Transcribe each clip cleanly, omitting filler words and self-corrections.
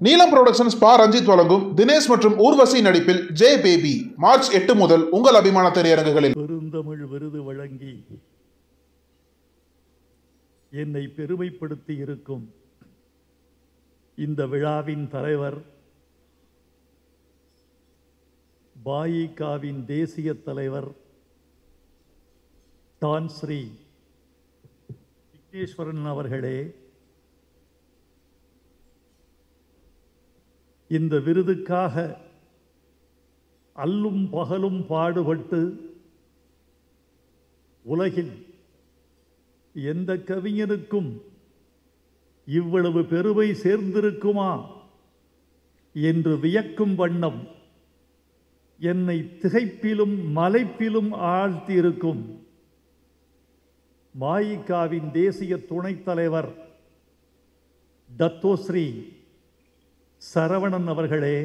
நீலம் புரொடக்ஷன்ஸ் பா ரஞ்சித் வழங்கும் தினேஷ் மற்றும் ஊர்வசி நடிப்பில் ஜே பேபி மார்ச் 8 முதல் உங்கள் அபிமான திரையரங்குகளில். பெருந்தமிழ் விருது வழங்கி என்னை பெருமைப்படுத்தி இருக்கும் இந்த விழாவின் தலைவர், பாயிகாவின் தேசிய தலைவர் டான் ஸ்ரீ விக்னேஸ்வரன் அவர்களே, இந்த விருதுக்காக அல்லும் பகலும் பாடுபட்டு உலகில் எந்த கவிஞனுக்கும் இவ்வளவு பெருமை சேர்ந்திருக்குமா என்று வியக்கும் வண்ணம் என்னை திகைப்பிலும் மலைப்பிலும் ஆழ்த்தியிருக்கும் பாயிகாவின் தேசிய துணைத் தலைவர் டத்தோஸ்ரீ சரவணன் அவர்களே,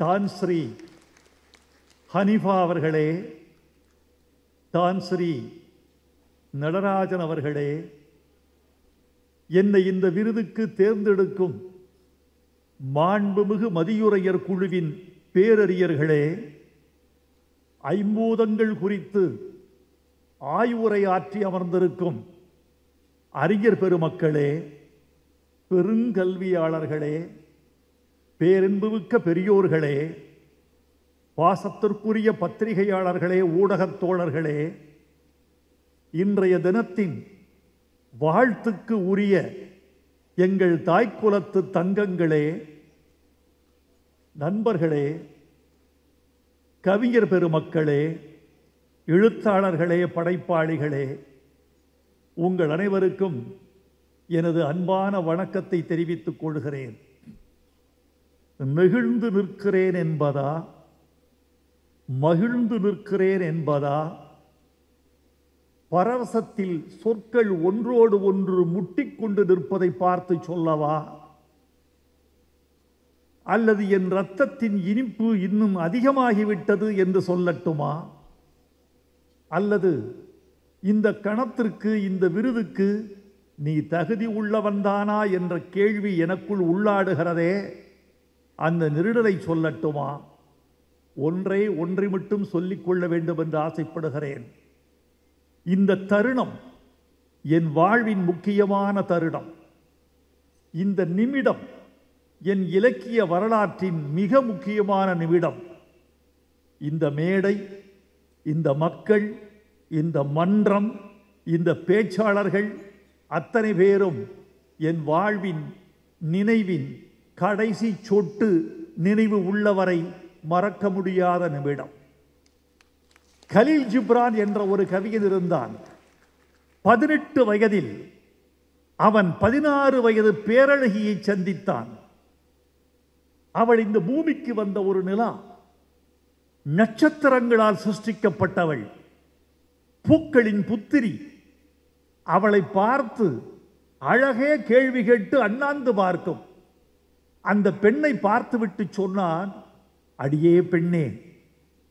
டான் ஸ்ரீ ஹனிஃபா அவர்களே, டான் ஸ்ரீ நடராஜன் அவர்களே, என்னை இந்த விருதுக்கு தேர்ந்தெடுக்கும் மாண்புமிகு மதியுரையர் குழுவின் பேரறிஞர்களே, ஐம்பூதங்கள் குறித்து ஆய்வுரை ஆற்றி அமர்ந்திருக்கும் அறிஞர் பெருமக்களே, பெருங்கல்வியாளர்களே, பேரன்புமிக்க பெரியோர்களே, பாசத்திற்குரிய பத்திரிகையாளர்களே, ஊடகத் தோழர்களே, இன்றைய தினத்தின் வாழ்த்துக்கு உரிய எங்கள் தாய்க்குலத்து தங்கங்களே, நண்பர்களே, கவிஞர் பெருமக்களே, எழுத்தாளர்களே, படைப்பாளிகளே, உங்கள் அனைவருக்கும் எனது அன்பான வணக்கத்தை தெரிவித்துக் கொள்கிறேன். நெகிழ்ந்து நிற்கிறேன் என்பதா, மகிழ்ந்து நிற்கிறேன் என்பதா, பரவசத்தில் சொற்கள் ஒன்றோடு ஒன்று முட்டிக்கொண்டு நிற்பதை பார்த்து சொல்லவா, அல்லது என் இரத்தத்தின் இனிப்பு இன்னும் அதிகமாகிவிட்டது என்று சொல்லட்டுமா, அல்லது இந்த கணத்திற்கு, இந்த விருதுக்கு நீ தகுதி உள்ளவன்தானா என்ற கேள்வி எனக்குள் உள்ளாடுகிறதே, அந்த நெருடலை சொல்லட்டுமா? ஒன்றை மட்டும் சொல்லிக்கொள்ள வேண்டும் என்று ஆசைப்படுகிறேன். இந்த தருணம் என் வாழ்வின் முக்கியமான தருணம். இந்த நிமிடம் என் இலக்கிய வரலாற்றின் மிக முக்கியமான நிமிடம். இந்த மேடை, இந்த மக்கள், இந்த மன்றம், இந்த பேச்சாளர்கள் அத்தனை பேரும் என் வாழ்வின் நினைவின் கடைசி சொட்டு நினைவு உள்ளவரை மறக்க முடியாத நிமிடம். கலீல் ஜிப்ரான் என்ற ஒரு கவிஞன் இருந்தான். 18 வயதில் அவன் 16 வயது பேரழகியை சந்தித்தான். அவள் இந்த பூமிக்கு வந்த ஒரு நிலா, நட்சத்திரங்களால் சிருஷ்டிக்கப்பட்டவள், பூக்களின் புத்திரி. அவளை பார்த்து அழகே கேள்வி கேட்டு அண்ணாந்து பார்க்கும். அந்த பெண்ணை பார்த்துவிட்டு சொன்னான், அடியே பெண்ணே,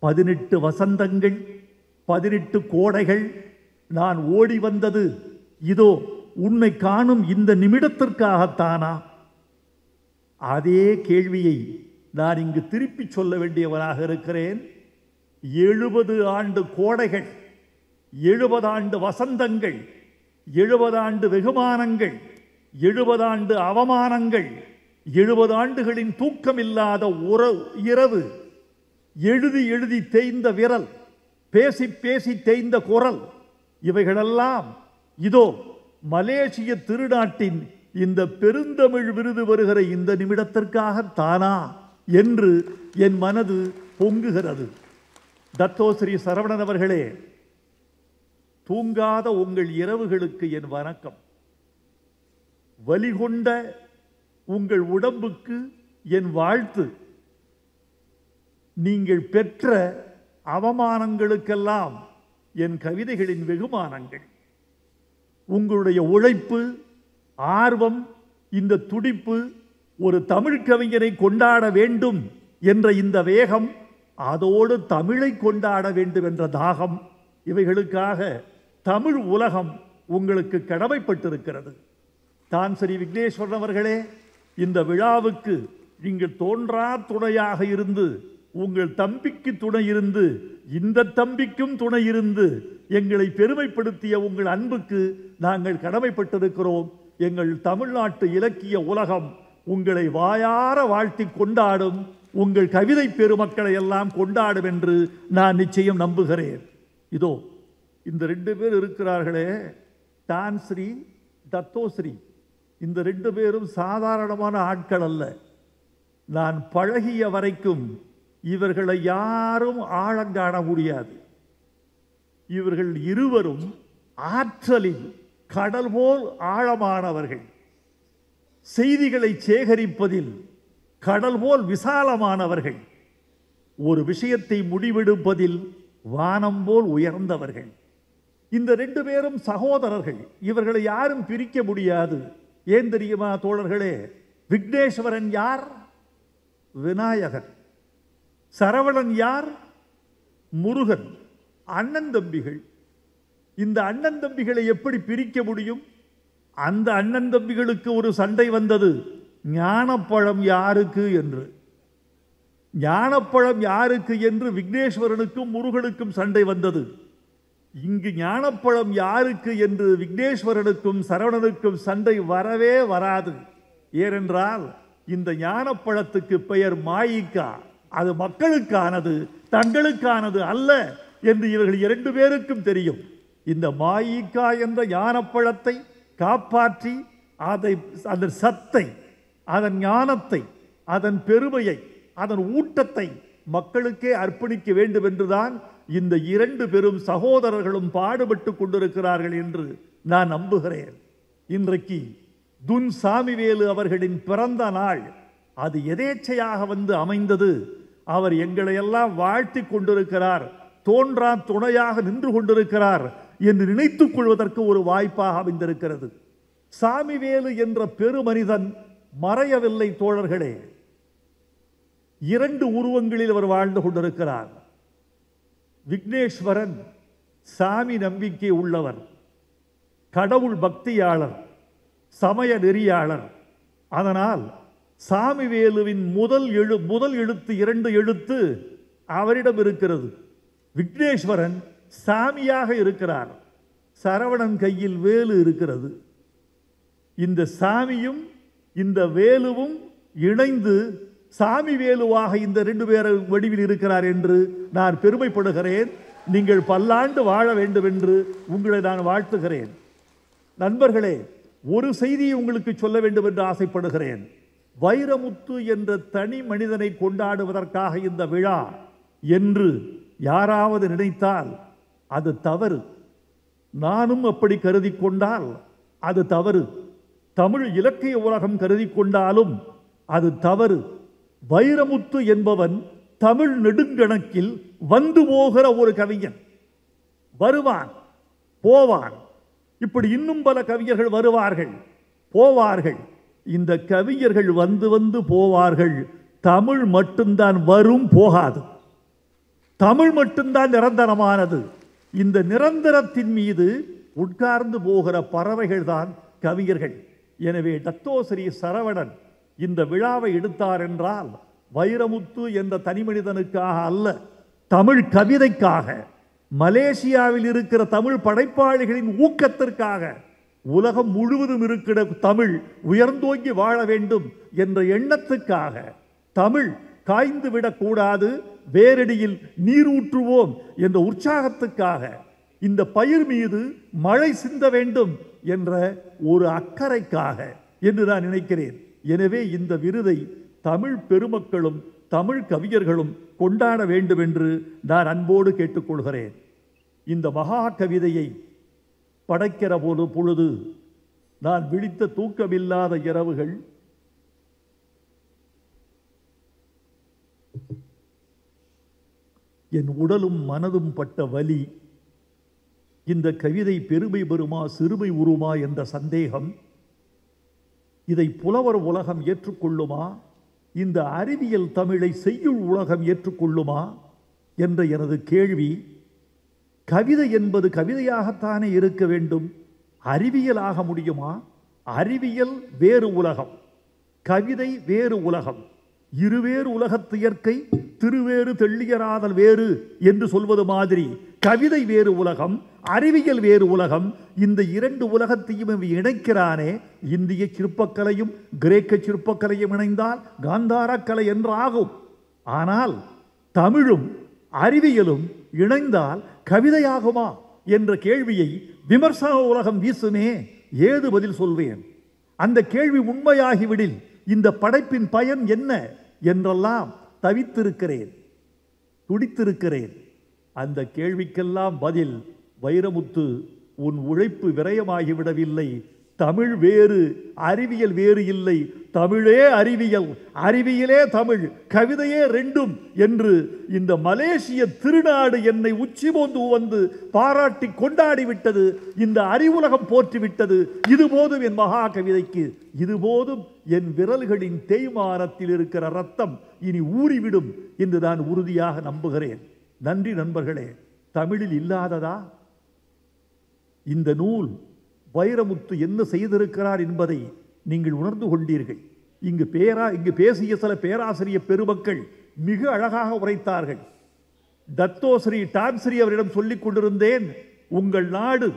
18 வசந்தங்கள், 18 கோடைகள் நான் ஓடி வந்தது இதோ உன்னை காணும் இந்த நிமிடத்திற்காகத்தானா? அதே கேள்வியை நான் இங்கு திருப்பி சொல்ல வேண்டியவனாக இருக்கிறேன். 70 ஆண்டு கோடைகள், 70 ஆண்டு வசந்தங்கள், 70 ஆண்டு வெகுமானங்கள், 70 ஆண்டு அவமானங்கள், 70 ஆண்டுகளின் தூக்கமில்லாத இரவு, எழுதி எழுதி தேய்ந்த விரல், பேசி பேசி தேய்ந்த குரல், இவைகளெல்லாம் இதோ மலேசிய திருநாட்டின் இந்த பெருந்தமிழ் விருது வருகிற இந்த நிமிடத்திற்காகத்தானா என்று என் மனது பொங்குகிறது. டத்தோஸ்ரீ சரவணன் அவர்களே, தூங்காத உங்கள் இரவுகளுக்கு என் வணக்கம். வலிகொண்ட உங்கள் உடம்புக்கு என் வாழ்த்து. நீங்கள் பெற்ற அவமானங்களுக்கெல்லாம் என் கவிதைகளின் வெகுமானங்கள். உங்களுடைய உழைப்பு, ஆர்வம், இந்த துடிப்பு, ஒரு தமிழ் கவிஞரை கொண்டாட வேண்டும் என்ற இந்த வேகம், அதோடு தமிழை கொண்டாட வேண்டும் என்ற தாகம், இவைகளுக்காக தமிழ் உலகம் உங்களுக்கு கடமைப்பட்டிருக்கிறது. தான் ஸ்ரீ விக்னேஸ்வரன் அவர்களே, இந்த விழாவுக்கு நீங்கள் தோன்றா துணையாக இருந்து, உங்கள் தம்பிக்கு துணை இருந்து, இந்த தம்பிக்கும் துணை இருந்து எங்களை பெருமைப்படுத்திய உங்கள் அன்புக்கு நாங்கள் கடமைப்பட்டிருக்கிறோம். எங்கள் தமிழ்நாட்டு இலக்கிய உலகம் உங்களை வாயார வாழ்த்தி கொண்டாடும். உங்கள் கவிதை பெருமக்களை எல்லாம் கொண்டாடும் என்று நான் நிச்சயம் நம்புகிறேன். இதோ இந்த 2 பேர் இருக்கிறார்களே, டான்ஸ்ரீ, தத்தோஸ்ரீ, இந்த 2 பேரும் சாதாரணமான ஆட்கள் அல்ல. நான் பழகிய வரைக்கும் இவர்களை யாரும் ஆழங்காண முடியாது. இவர்கள் இருவரும் ஆற்றலில் கடல் போல் ஆழமானவர்கள், செய்திகளை சேகரிப்பதில் கடல் போல் விசாலமானவர்கள், ஒரு விஷயத்தை முடிவெடுப்பதில் வானம் போல் உயர்ந்தவர்கள். இந்த 2 பேரும் சகோதரர்கள். இவர்களை யாரும் பிரிக்க முடியாது. ஏன் தெரியுமா தோழர்களே? விக்னேஸ்வரன் யார்? விநாயகர். சரவணன் யார்? முருகன். அண்ணன் தம்பிகள். இந்த அண்ணன் தம்பிகளை எப்படி பிரிக்க முடியும்? அந்த அண்ணன் தம்பிகளுக்கு ஒரு சண்டை வந்தது, ஞானப்பழம் யாருக்கு என்று. ஞானப்பழம் யாருக்கு என்று விக்னேஸ்வரனுக்கும் முருகனுக்கும் சண்டை வந்தது. இங்கு ஞானப்பழம் யாருக்கு என்று விக்னேஸ்வரனுக்கும் சரவணனுக்கும் சண்டை வரவே வராது. ஏனென்றால் இந்த ஞானப்பழத்துக்கு பெயர் மாயிக்கா. அது மக்களுக்கானது, தங்களுக்கானது அல்ல என்று இவர்கள் 2 பேருக்கும் தெரியும். இந்த மாயிக்கா என்ற ஞானப்பழத்தை காப்பாற்றி அதன் சத்தை, அதன் ஞானத்தை, அதன் பெருமையை, அதன் ஊட்டத்தை மக்களுக்கே அர்ப்பணிக்க வேண்டும் என்றுதான் இந்த 2 பெரும் சகோதரர்களும் பாடுபட்டு கொண்டிருக்கிறார்கள் என்று நான் நம்புகிறேன். இன்றைக்கு துன் சாமிவேலு அவர்களின் பிறந்த நாள். அது எதேச்சையாக வந்து அமைந்தது. அவர் எங்களை எல்லாம் வாழ்த்தி கொண்டிருக்கிறார், தோன்றா துணையாக நின்று கொண்டிருக்கிறார் என்று நினைத்துக் கொள்வதற்கு ஒரு வாய்ப்பாக அமைந்திருக்கிறது. சாமிவேலு என்ற பெருமனிதன் மறையவில்லை தோழர்களே. 2 உருவங்களில் அவர் வாழ்ந்து கொண்டிருக்கிறார். விக்னேஸ்வரன் சாமி நம்பிக்கை உள்ளவர், கடவுள் பக்தியாளர், சமய நெறியாளர். அதனால் சாமிவேலுவின் முதல் எழுத்து 2 எழுத்து அவரிடம் இருக்கிறது. விக்னேஸ்வரன் சாமியாக இருக்கிறார். சரவணன் கையில் வேலு இருக்கிறது. இந்த சாமியும் இந்த வேலுவும் இணைந்து சாமி வேலுவாக இந்த 2 பேர் வடிவில் இருக்கிறார் என்று நான் பெருமைப்படுகிறேன். நீங்கள் பல்லாண்டு வாழ வேண்டும் என்று உங்களை நான் வாழ்த்துகிறேன். நண்பர்களே, ஒரு செய்தியை உங்களுக்கு சொல்ல வேண்டும் என்று ஆசைப்படுகிறேன். வைரமுத்து என்ற தனி மனிதனை கொண்டாடுவதற்காக இந்த விழா என்று யாராவது நினைத்தால் அது தவறு. நானும் அப்படி கருதி கொண்டால் அது தவறு. தமிழ் இலக்கிய உலகம் கருதி கொண்டாலும் அது தவறு. வைரமுத்து என்பவன் தமிழ் நெடுங்கணக்கில் வந்து போகிற ஒரு கவிஞன். வருவான், போவான். இப்படி இன்னும் பல கவிஞர்கள் வருவார்கள், போவார்கள். இந்த கவிஞர்கள் வந்து வந்து போவார்கள். தமிழ் மட்டும்தான் வரும், போகாது. தமிழ் மட்டும்தான் நிரந்தரமானது. இந்த நிரந்தரத்தின் மீது உட்கார்ந்து போகிற பறவைகள் தான் கவிஞர்கள். எனவே தத்தோஸ்ரீ சரவணன் இந்த விழாவை எடுத்தார் என்றால் வைரமுத்து என்ற தனிமனிதனுக்காக அல்ல, தமிழ் கவிதைக்காக, மலேசியாவில் இருக்கிற தமிழ் படைப்பாளிகளின் ஊக்கத்திற்காக, உலகம் முழுவதும் இருக்கிற தமிழ் உயர்ந்தோங்கி வாழ வேண்டும் என்ற எண்ணத்துக்காக, தமிழ் காய்ந்து விடக்கூடாது, வேரடியில் நீர் ஊற்றுவோம் என்ற உற்சாகத்துக்காக, இந்த பயிர் மீது மழை சிந்த வேண்டும் என்ற ஒரு அக்கறைக்காக என்று நான் நினைக்கிறேன். எனவே இந்த விருதை தமிழ் பெருமக்களும் தமிழ் கவிஞர்களும் கொண்டாட வேண்டும் என்று நான் அன்போடு கேட்டுக்கொள்கிறேன். இந்த மகா கவிதையை படைக்கிற பொழுது நான் விழித்த தூக்கமில்லாத இரவுகள், என் உடலும் மனதும் பட்ட வலி, இந்த கவிதை பெருமை பெறுமா சிறுமை உருமா என்ற சந்தேகம், இதை புலவர் உலகம் ஏற்றுக்கொள்ளுமா, இந்த அறிவியல் தமிழை செய்யுள் உலகம் ஏற்றுக்கொள்ளுமா என்ற எனது கேள்வி, கவிதை என்பது கவிதையாகத்தானே இருக்க வேண்டும், அறிவியலாக முடியுமா, அறிவியல் வேறு உலகம், கவிதை வேறு உலகம். இருவேறு உலகத்து இயற்கை திருவேறு தெள்ளியராதல் வேறு என்று சொல்வது மாதிரி கவிதை வேறு உலகம், அறிவியல் வேறு உலகம். இந்த இரண்டு உலகத்தையும் இணைக்கிறானே. இந்திய சிற்பக்கலையும் கிரேக்க சிற்பக்கலையும் இணைந்தால் காந்தார கலை என்று ஆகும். ஆனால் தமிழும் அறிவியலும் இணைந்தால் கவிதையாகுமா என்ற கேள்வியை விமர்சன உலகம் வீசுமே. ஏது பதில் சொல்வேன்? அந்த கேள்வி உண்மையாகிவிடில் இந்த படைப்பின் பயன் என்ன என்றெல்லாம் தவித்திருக்கிறேன், துடித்திருக்கிறேன். அந்த கேள்விக்கெல்லாம் பதில் வைரமுத்து, உன் உழைப்பு விரயமாகிவிடவில்லை. தமிழ் வேறு அறிவியல் வேறு இல்லை, தமிழே அறிவியல், அறிவியலே தமிழ், கவிதையே ரெண்டும் என்று இந்த மலேசிய திருநாடு என்னை உச்சி போந்து வந்து பாராட்டி கொண்டாடிவிட்டது. இந்த அறிவுலகம் போற்றிவிட்டது. இது போதும் என் மகா கவிதைக்கு, இது போதும் என் விரல்களின் தேய்மானத்தில் இருக்கிற ரத்தம் இனி ஊறிவிடும் என்று நான் உறுதியாக நம்புகிறேன். நன்றி நண்பர்களே. தமிழில் இல்லாததா? இந்த நூல் வைரமுத்து என்ன செய்திருக்கிறார் என்பதை நீங்கள் உணர்ந்து கொண்டீர்கள். இங்கு பேசிய சில பேராசிரியர் பெருமக்கள் மிக அழகாக உரைத்தார்கள். தத்தோஸ்ரீ டான்ஸ்ரீ அவரிடம் சொல்லிக் கொண்டிருந்தேன், உங்கள் நாடு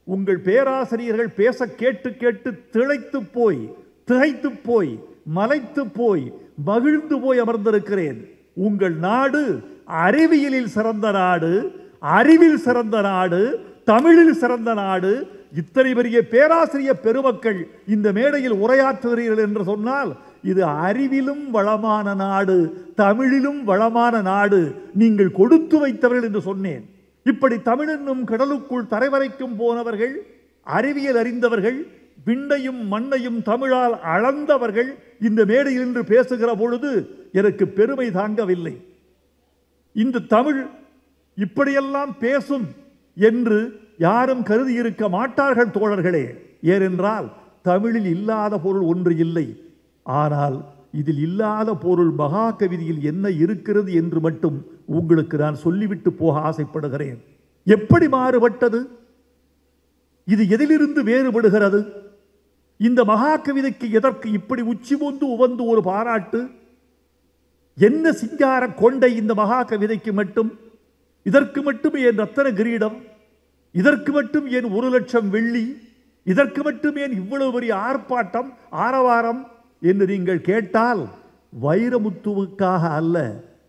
உங்கள் பேராசிரியர்கள் பேச கேட்டு கேட்டு திளைத்து போய், திகைத்து போய், மலைத்து போய், மகிழ்ந்து போய் அமர்ந்திருக்கிறேன். உங்கள் நாடு அறிவியலில் சிறந்த நாடு, அறிவில் சிறந்த நாடு, தமிழில் சிறந்த நாடு. இத்தனை பெரிய பேராசிரியர் பெருமக்கள் இந்த மேடையில் உரையாற்றுகிறீர்கள் என்று சொன்னால் இது அறிவிலும் வளமான நாடு, தமிழிலும் வளமான நாடு. நீங்கள் கொடுத்து வைத்தவர்கள் என்று சொன்னேன். இப்படி தமிழ் என்னும் கடலுக்குள் தரைவரைக்கும் போனவர்கள், அறிவியல் அறிந்தவர்கள், விண்ணையும் மண்ணையும் தமிழால் அளந்தவர்கள் இந்த மேடையில் என்று பேசுகிற பொழுது எனக்கு பெருமை தாங்கவில்லை. இந்த தமிழ் இப்படியெல்லாம் பேசும் என்று யாரும் கருதி இருக்க மாட்டார்கள் தோழர்களே. ஏனென்றால் தமிழில் இல்லாத பொருள் ஒன்று இல்லை. ஆனால் இதில் இல்லாத பொருள் மகா கவிதையில் என்ன இருக்கிறது என்று மட்டும் உங்களுக்கு நான் சொல்லிவிட்டு போக ஆசைப்படுகிறேன். எப்படி மாறுபட்டது? இது எதிலிருந்து வேறுபடுகிறது? இந்த மகா கவிதைக்கு எதற்கு இப்படி உச்சி போந்து உவந்து ஒரு பாராட்டு? என்ன சிங்கார கொண்டை இந்த மகா கவிதைக்கு மட்டும்? இதற்கு மட்டும் என் ரத்தன கிரீடம், இதற்கு மட்டும் ஏன் 1,00,000 வெள்ளி, இதற்கு மட்டும் ஏன் இவ்வளவு பெரிய ஆர்ப்பாட்டம் ஆரவாரம் என்று நீங்கள் கேட்டால், வைரமுத்துவுக்காக அல்ல,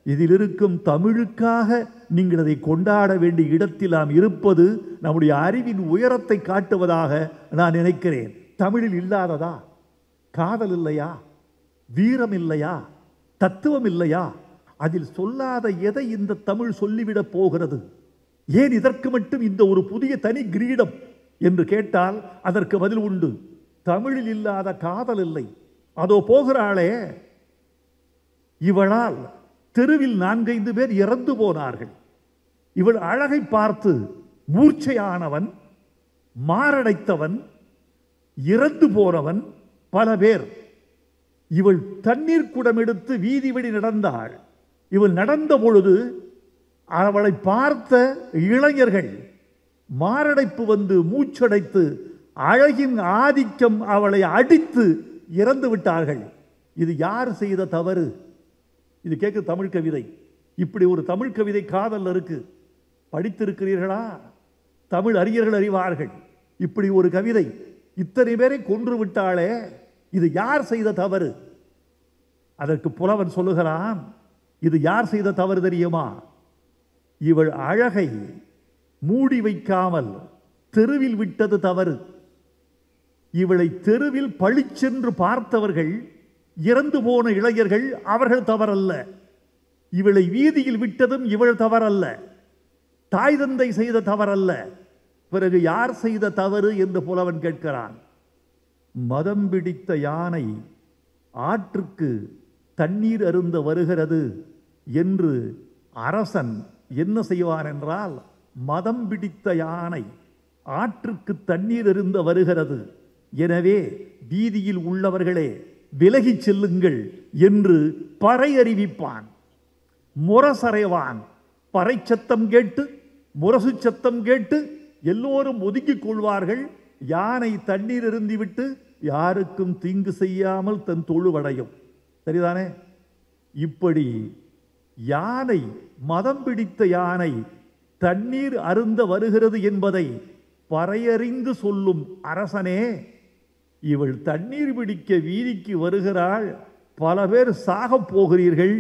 இதில் இருக்கும் தமிழுக்காக நீங்கள் அதை கொண்டாட வேண்டிய இடத்தில் நாம் இருப்பது நம்முடைய அறிவின் உயரத்தை காட்டுவதாக நான் நினைக்கிறேன். தமிழில் இல்லாததா? காதல் இல்லையா? வீரம் இல்லையா? தத்துவம் இல்லையா? அதில் சொல்லாத எதை இந்த தமிழ் சொல்லிவிடப் போகிறது? ஏன் இதற்கு மட்டும் இந்த ஒரு புதிய தனி கிரீடம் என்று கேட்டால் அதற்கு பதில் உண்டு. தமிழில் இல்லாத காதல் இல்லை. அதோ போகிறாளே, இவளால் தெருவில் 4-5 பேர் இறந்து போனார்கள். இவள் அழகை பார்த்து மூர்ச்சையானவன், மாரடைத்தவன், இறந்து போனவன் பல பேர். இவள் தண்ணீர் குடம் எடுத்து வீதி வழி நடந்தாள். இவள் நடந்த பொழுது அவளை பார்த்த இளைஞர்கள் மாரடைப்பு வந்து மூச்சடைத்து அழகின் ஆதிக்கம் அவளை அடித்து இறந்து விட்டார்கள். இது யார் செய்த தவறு? இது கேட்க தமிழ் கவிதை. இப்படி ஒரு தமிழ் கவிதை காதல் இருக்கு. படித்திருக்கிறீர்களா? தமிழ் அறிஞர்கள் அறிவார்கள். இப்படி ஒரு கவிதை இத்தனை பேரை கொன்று விட்டாளே, இது யார் செய்த தவறு? அதற்கு புலவன் சொல்லுகிறான், இது யார் செய்த தவறு தெரியுமா? இவள் அழகை மூடி வைக்காமல் தெருவில் விட்டது தவறு. இவளை தெருவில் பழிச்சென்று பார்த்தவர்கள், இறந்து போன இளைஞர்கள், அவர்கள் தவறல்ல. இவளை வீதியில் விட்டதும் இவள் தவறல்ல. தாய் தந்தை செய்த தவறல்ல. பிறகு யார் செய்த தவறு என்று புலவன் கேட்கிறான். மதம் பிடித்த யானை ஆற்றுக்கு தண்ணீர் அருந்த வருகிறது என்று அரசன் என்ன செய்வான் என்றால், மதம் பிடித்த யானை ஆற்றுக்கு தண்ணீர் அருந்த வருகிறது, எனவே வீதியில் உள்ளவர்களே விலகிச் செல்லுங்கள் என்று பறை அறிவிப்பான். முரசறைவான். பறை சத்தம் கேட்டு, முரசு சத்தம் கேட்டு எல்லோரும் ஒதுக்கிக் கொள்வார்கள். யானை தண்ணீர் அருந்திவிட்டு யாருக்கும் தீங்கு செய்யாமல் தன் தொழுவடையும். சரிதானே? இப்படி யானை, மதம் பிடித்த யானை தண்ணீர் அருந்த வருகிறது என்பதை பறையறிந்து சொல்லும் அரசனே, இவள் தண்ணீர் பிடிக்க வீதிக்கு வருகிறாள், பல பேர் சாகப் போகிறீர்கள்,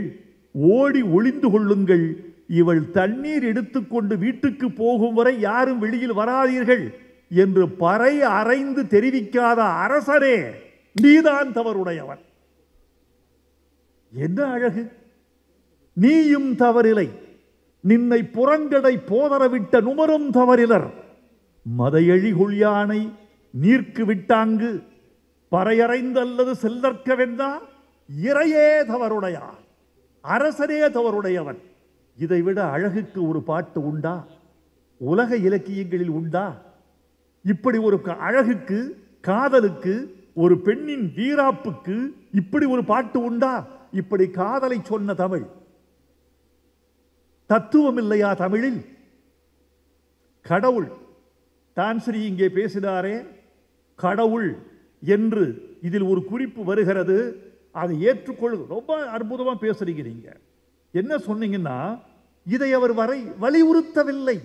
ஓடி ஒளிந்து கொள்ளுங்கள், இவள் தண்ணீர் எடுத்துக்கொண்டு வீட்டுக்கு போகும் வரை யாரும் வெளியில் வராதீர்கள் என்று பறை அறைந்து தெரிவிக்காத அரசரே, நீதான் தவறுடையவன். என்ன அழகு! நீயும் தவறில்லை, நின்னை புறங்கடை போதரவிட்ட நுமரும் தவறிலர், மதையழி கொள்யானை நீர்க்கு விட்டாங்கு பறையறைந்து அல்லது செல்லற்க வென்றா இறையே தவறுடையார், அரசரே தவறுடையவன். இதைவிட அழகுக்கு ஒரு பாட்டு உண்டா? உலக இலக்கியங்களில் உண்டா? இப்படி ஒரு அழகுக்கு, காதலுக்கு, ஒரு பெண்ணின் வீராப்புக்கு இப்படி ஒரு பாட்டு உண்டா? இப்படி காதலை சொன்ன தமிழ். தத்துவம் இல்லையா தமிழில்? கடவுள், டான்ஸ்ரீ இங்கே பேசினாரே, கடவுள் என்று இதில் ஒரு குறிப்பு வருகிறது, அதை ஏற்றுக்கொள்ள ரொம்ப அற்புதமா பேசுறீங்க. நீங்க என்ன சொன்னீங்கன்னா, இதை அவர் வலியுறுத்தவில்லை,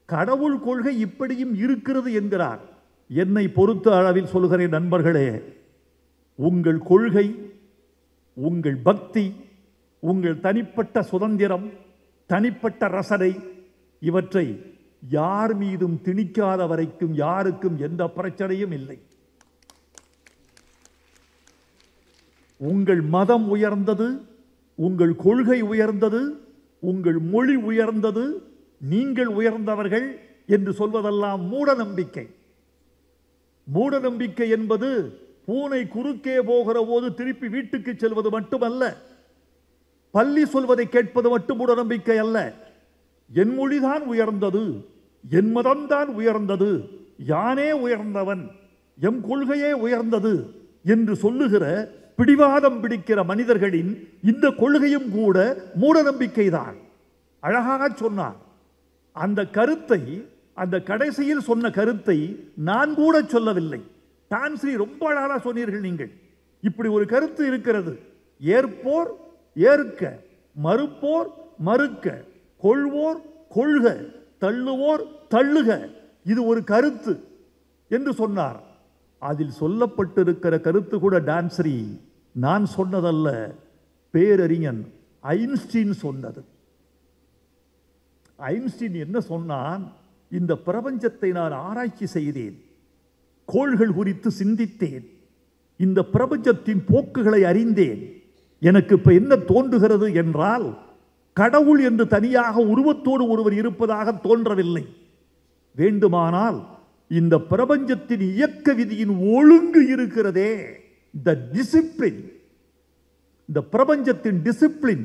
கடவுள் கொள்கை இப்படியும் இருக்கிறது என்கிறார். என்னை பொறுத்த அளவில் சொல்கிறேன் நண்பர்களே, உங்கள் கொள்கை, உங்கள் பக்தி, உங்கள் தனிப்பட்ட சுதந்திரம், தனிப்பட்ட ரசனை, இவற்றை யார் மீதும் திணிக்காத வரைக்கும் யாருக்கும் எந்த பிரச்சனையும் இல்லை. உங்கள் மதம் உயர்ந்தது, உங்கள் கொள்கை உயர்ந்தது, உங்கள் மொழி உயர்ந்தது, நீங்கள் உயர்ந்தவர்கள் என்று சொல்வதெல்லாம் மூட நம்பிக்கை. மூட நம்பிக்கை என்பது பூனை குறுக்கே போகிற போது திருப்பி வீட்டுக்கு செல்வது மட்டுமல்ல, பள்ளி சொல்வதை கேட்பது மட்டும் மூட நம்பிக்கை அல்ல. என் மொழிதான் உயர்ந்தது, என் மதம்தான் உயர்ந்தது, யானே உயர்ந்தவன், எம் கொள்கையே உயர்ந்தது என்று சொல்லுகிற பிடிவாதம் பிடிக்கிற மனிதர்களின் இந்த கொள்கையும் கூட மூட நம்பிக்கைதான். அழகாக சொன்னார். அந்த கருத்தை, அந்த கடைசியில் சொன்ன கருத்தை நான் கூட சொல்லவில்லை, டான்ஸ்ரீ ரொம்ப அழகாக சொன்னீர்கள். நீங்கள் இப்படி ஒரு கருத்து இருக்கிறது, ஏற்போர் ஏற்க, மறுப்போர் மறுக்க, கொள்வோர் கொள்க, தள்ளுவோர் தள்ளுக, இது ஒரு கருத்து என்று சொன்னார். அதில் சொல்லப்பட்டிருக்கிற கருத்து கூட டான்ஸ்ரீ நான் சொன்னதல்ல, பேரறிஞன் ஐன்ஸ்டீன் சொன்னது. ஐன்ஸ்டீன் என்ன சொன்னான்? இந்த பிரபஞ்சத்தை நான் ஆராய்ச்சி செய்தேன், கோள்கள் குறித்து சிந்தித்தேன், இந்த பிரபஞ்சத்தின் போக்குகளை அறிந்தேன். எனக்கு இப்ப என்ன தோன்றுகிறது என்றால், கடவுள் என்று தனியாக உருவத்தோடு ஒருவர் இருப்பதாக தோன்றவில்லை. வேண்டுமானால் இந்த பிரபஞ்சத்தின் இயக்க விதியின் ஒழுங்கு இருக்கிறதே, த டிசிப்ளின், இந்த பிரபஞ்சத்தின் டிசிப்ளின்,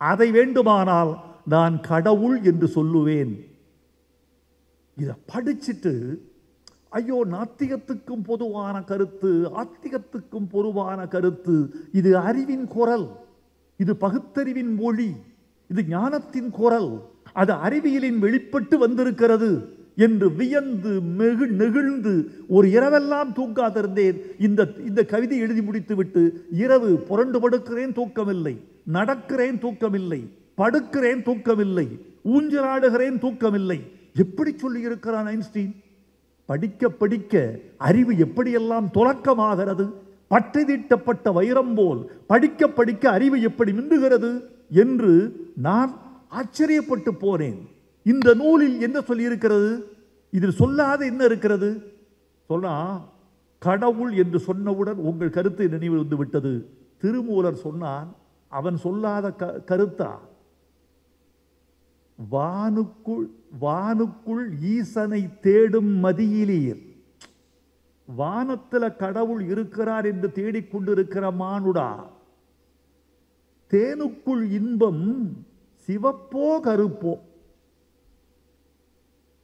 அதை வேண்டுமானால் நான் கடவுள் என்று சொல்லுவேன். இதை படிச்சுட்டு ஐயோ, நாத்திகத்துக்கும் பொதுவான கருத்து, ஆத்திகத்துக்கும் பொதுவான கருத்து, இது அறிவின் குரல், இது பகுத்தறிவின் மொழி, இது ஞானத்தின் குரல், அது அறிவியலின் வெளிப்பட்டு வந்திருக்கிறது என்று வியந்து நெகிழ்ந்து ஒரு இரவெல்லாம் தூங்காதிருந்தேன். இந்த கவிதை எழுதி முடித்துவிட்டு இரவு புரண்டு படுக்கிறேன், தூக்கமில்லை, நடக்கிறேன், தூக்கமில்லை, படுக்கிறேன், தூக்கமில்லை, ஊஞ்சலாடுகிறேன், தூக்கமில்லை. எப்படி சொல்லி இருக்கிறான் ஐன்ஸ்டீன்? படிக்க படிக்க அறிவு எப்படியெல்லாம் துலக்கமாகிறது, பட்டை தீட்டப்பட்ட வைரம் போல் படிக்க படிக்க அறிவு எப்படி மின்னுகிறது என்று நான் ஆச்சரியப்பட்டு போனேன். இந்த நூலில் என்ன சொல்லியிருக்கிறது? இதில் சொல்லாத என்ன இருக்கிறது? சொன்னா, கடவுள் என்று சொன்னவுடன் உங்கள் கருத்து நினைவு வந்து விட்டது. திருமூலர் சொன்னான், அவன் சொல்லாத கருத்தா? வானுக்குள் ஈசனை தேடும் மதியிலீர். வானத்தில் கடவுள் இருக்கிறார் என்று தேடிக்கொண்டிருக்கிற மானுடா, தேனுக்குள் இன்பம் சிவப்போ கருப்போ?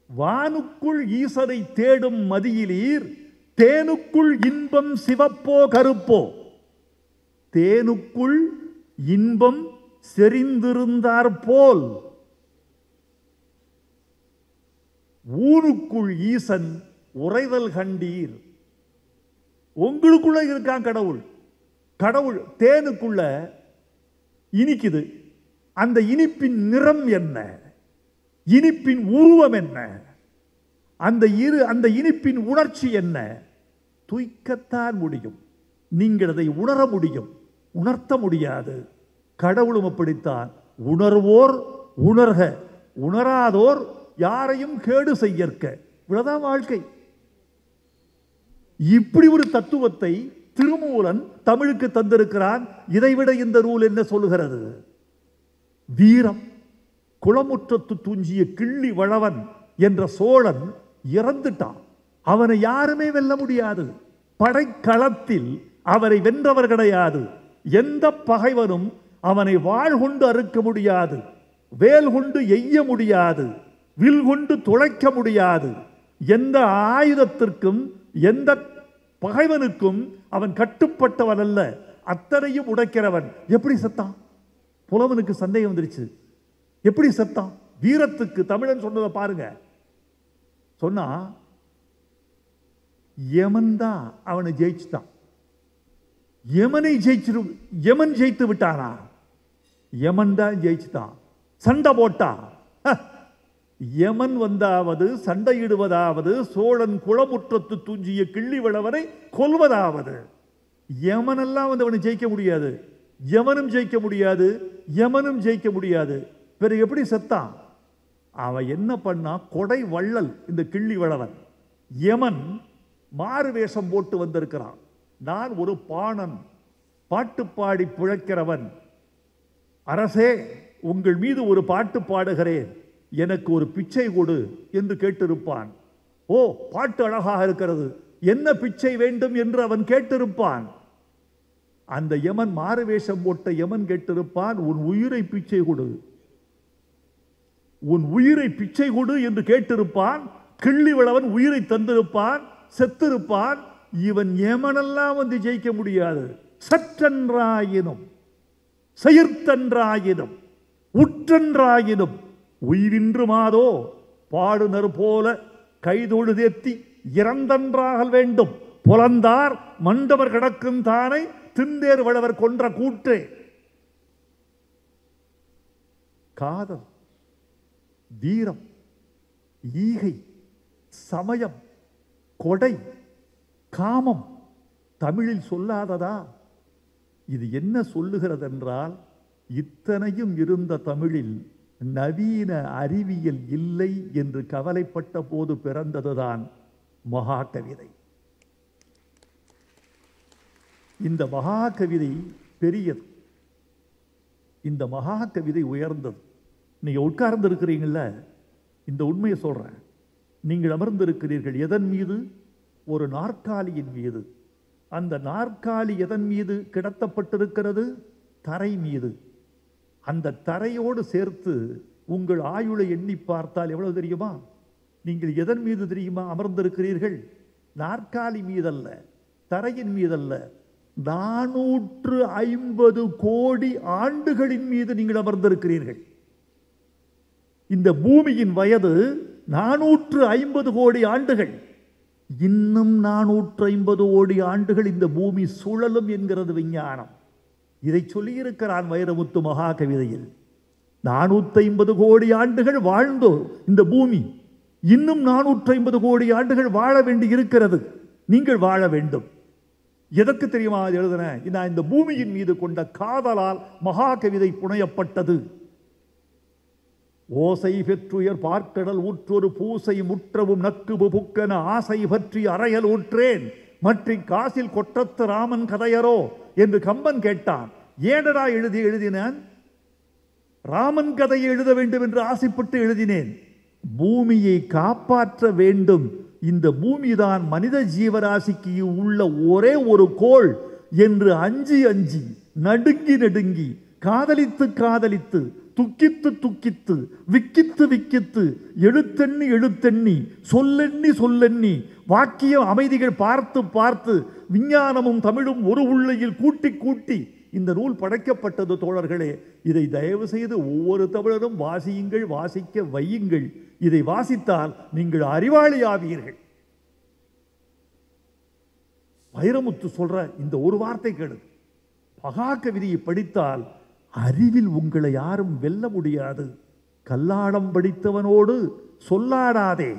வானுக்குள் ஈசனை தேடும் மதியிலீர், தேனுக்குள் இன்பம் சிவப்போ கருப்போ? தேனுக்குள் இன்பம் செறிந்திருந்தார் போல் ஊனுக்குள் ஈசன் உறைதல் கண்டீர். உங்களுக்குள்ள இருக்கான் கடவுள். கடவுள் தேனுக்குள்ள இனிக்குது. அந்த இனிப்பின் நிறம் என்ன, இனிப்பின் உருவம் என்ன, அந்த இனிப்பின் உணர்ச்சி என்ன? துய்க்கத்தான் முடியும். நீங்கள் அதை உணர முடியும், உணர்த்த முடியாது. கடவுளும் அப்படித்தான். உணர்வோர் உணர்க, உணராதோர் யாரையும் கேடு செய்யற்க. இவ்வளவுதான் வாழ்க்கை. இப்படி ஒரு தத்துவத்தை திருமூலன் தமிழுக்கு தந்திருக்கிறான். இதைவிட இந்த நூல் என்ன சொல்லுகிறது? வீரம். குளமுற்றத்து துஞ்சிய கிள்ளி வளவன் என்ற சோழன் இறந்துட்டான். அவனை யாருமே வெல்ல முடியாது. படைக்களத்தில் அவரை வென்றவர் கிடையாது. எந்த பகைவனும் அவனை வாழ் கொண்டு அறுக்க முடியாது, வேல் கொண்டு எய்ய முடியாது, வில் கொண்டு துளைக்க முடியாது. எந்த ஆயுதத்திற்கும் எந்த பகைவனுக்கும் அவன் கட்டுப்பட்டவன் அல்ல. அத்தனையும் உடைக்கிறவன். எப்படி செத்தான்? புலவனுக்கு சந்தேகம் வந்துருச்சு. எப்படி செத்தான்? வீரத்துக்கு தமிழன் சொன்னதை பாருங்க. சொன்னா யமன் தான் அவனை ஜெயிச்சுட்டான். யமன் ஜெயித்து விட்டானா? யமன் தான் ஜெயிச்சுட்டான். சண்டை போட்டா. யமன் வந்தாவது சண்டையிடுவதாவது சோழன் குளமுற்றத்து துஞ்சிய கிள்ளி வளவனை கொல்வதாவது. யமனெல்லாம் வந்து அவனை ஜெயிக்க முடியாது. யமனும் ஜெயிக்க முடியாது, யமனும் ஜெயிக்க முடியாது. பிறகு எப்படி செத்தான்? அவன் என்ன பண்ணா? கொடை வள்ளல் இந்த கிள்ளி வளவன். யமன் மாறு வேஷம் போட்டு வந்திருக்கிறான். நான் ஒரு பாணன், பாட்டு பாடி பிழைக்கிறவன். அரசே, உங்கள் மீது ஒரு பாட்டு பாடுகிறேன், எனக்கு ஒரு பிச்சை கொடு என்று கேட்டிருப்பான். ஓ, பாட்டு அழகாக இருக்கிறது, என்ன பிச்சை வேண்டும் என்று அவன் கேட்டிருப்பான். அந்த யமன், மாறு வேஷம் போட்ட யமன் கேட்டிருப்பான், உன் உயிரை பிச்சை கொடு, உன் உயிரை பிச்சை கொடு என்று கேட்டிருப்பான். கிள்ளி வளவன் உயிரை தந்திருப்பான், செத்திருப்பான். இவன் யமனெல்லாம் வந்து ஜெயிக்க முடியாது. சற்றன்றாயினும் செயற்தன்றாயினும் உற்றன்றாயினும் உயிரின்று மாதோ பாடுனர் போல கைதொழுதேத்தி இறந்தன்றாகல் வேண்டும். புலந்தார் மண்டவர் கிடக்கும் தானை திண்டேர் வளவர் கொன்ற கூற்றே. காதல், வீரம், ஈகை, சமயம், கொடை, காமம் தமிழில் சொல்லாததா? இது என்ன சொல்லுகிறது என்றால், இத்தனையும் இருந்த தமிழில் நவீன அறிவியல் இல்லை என்று கவலைப்பட்ட போது பிறந்ததுதான் மகாகவிதை. இந்த மகாகவிதை பெரியது, இந்த மகாகவிதை உயர்ந்தது. நீங்க உட்கார்ந்து இருக்கிறீங்கல்ல, இந்த உண்மையை சொல்றேன். நீங்கள் அமர்ந்திருக்கிறீர்கள் எதன் மீது? ஒரு நாற்காலியின் மீது. அந்த நாற்காலி எதன் மீது கிடத்தப்பட்டிருக்கிறது? தரை மீது. அந்த தரையோடு சேர்த்து உங்கள் ஆயுளை எண்ணி பார்த்தால் எவ்வளவு தெரியுமா? நீங்கள் எதன் மீது தெரியுமா அமர்ந்திருக்கிறீர்கள்? நாற்காலி மீதல்ல, தரையின் மீதல்ல, 450 கோடி ஆண்டுகளின் மீது நீங்கள் அமர்ந்திருக்கிறீர்கள். இந்த பூமியின் வயது 450 கோடி ஆண்டுகள். இன்னும் 450 கோடி ஆண்டுகள் இந்த பூமி சுழலும் என்கிறது விஞ்ஞானம். இதை சொல்லியிருக்கிறான் வைரமுத்து மகாகவிதையில். 450 கோடி ஆண்டுகள் வாழ்ந்தோ இந்த பூமி, இன்னும் 450 கோடி ஆண்டுகள் வாழ வேண்டி இருக்கிறது. நீங்கள் வாழ வேண்டும். எதற்கு தெரியுமா எழுதுனேன்? நான் இந்த பூமியின் மீது கொண்ட காதலால் மகாகவிதை புனையப்பட்டது. ஓசை பெற்றுயர் பார்க்கடல் ஊற்றொரு பூசை முற்றவும் நக்குபு புக்கன ஆசை பற்றி அறையல் ஊற்றேன் மற்றி காசில் கொற்றத்து ராமன் கதையரோ என்று கம்பன் கேட்டான். ஏனடா எழுதினான்? ராமன் கதையை எழுத வேண்டும் என்று ஆசைப்பட்டு எழுதினேன். பூமியை காப்பாற்ற வேண்டும். இந்த பூமிதான் மனித ஜீவராசிக்கு உள்ள ஒரே ஒரு கோள் என்று அஞ்சி அஞ்சி நடுங்கி நடுங்கி காதலித்து காதலித்து துக்கித்து துக்கித்து விக்கித்து விக்கித்து எழுத்தெண்ணி எழுத்தெண்ணி சொல்லெண்ணி சொல்லெண்ணி வாக்கிய அமைதிகள் பார்த்து பார்த்து விஞ்ஞானமும் தமிழும் ஒரு உள்ளையில் கூட்டி கூட்டி இந்த நூல் படைக்கப்பட்டது. தோழர்களே, இதை தயவு செய்து ஒவ்வொரு தமிழரும் வாசியுங்கள், வாசிக்க வையுங்கள். இதை வாசித்தால் நீங்கள் அறிவாளி ஆவீர்கள். வைரமுத்து சொல்ற இந்த ஒரு வார்த்தை கேளு. மகாகவிதையை படித்தால் அறிவில் உங்களை யாரும் வெல்ல முடியாது. கல்லாடம் படித்தவனோடு சொல்லாடாதே,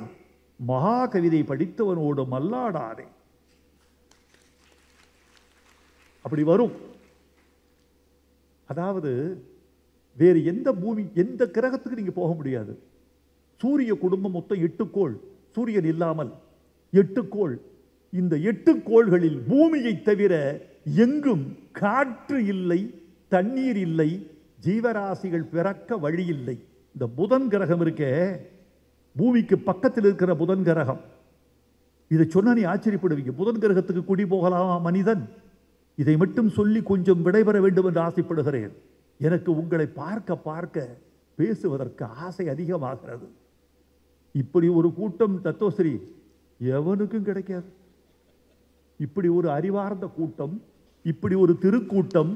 மகாகவிதை படித்தவனோடு மல்லாடாதே. அப்படி வரும். அதாவது வேறு எந்த பூமி எந்த கிரகத்துக்கு நீங்க போக முடியாது. சூரிய குடும்பம் மொத்தம் 8 கோள், சூரியன் இல்லாமல் 8 கோள். இந்த 8 கோள்களில் பூமியை தவிர எங்கும் காற்று இல்லை, தண்ணீர் இல்லை, ஜீவராசிகள் பிறக்க வழி இல்லை. இந்த புதன் கிரகம் இருக்கே, பூமிக்கு பக்கத்தில் இருக்கிற புதன் கிரகம், இதை சொன்னா நீ ஆச்சரியப்படுவீங்க. புதன் கிரகத்துக்கு குடி போகலாமா மனிதன்? இதை மட்டும் சொல்லி கொஞ்சம் விடைபெற வேண்டும் என்று ஆசைப்படுகிறேன். எனக்கு உங்களை பார்க்க பார்க்க பேசுவதற்கு ஆசை அதிகமாகிறது. இப்படி ஒரு கூட்டம் தத்துவஸ்ரீ எவனுக்கும் கிடைக்காது. இப்படி ஒரு அறிவார்ந்த கூட்டம், இப்படி ஒரு திருக்கூட்டம்,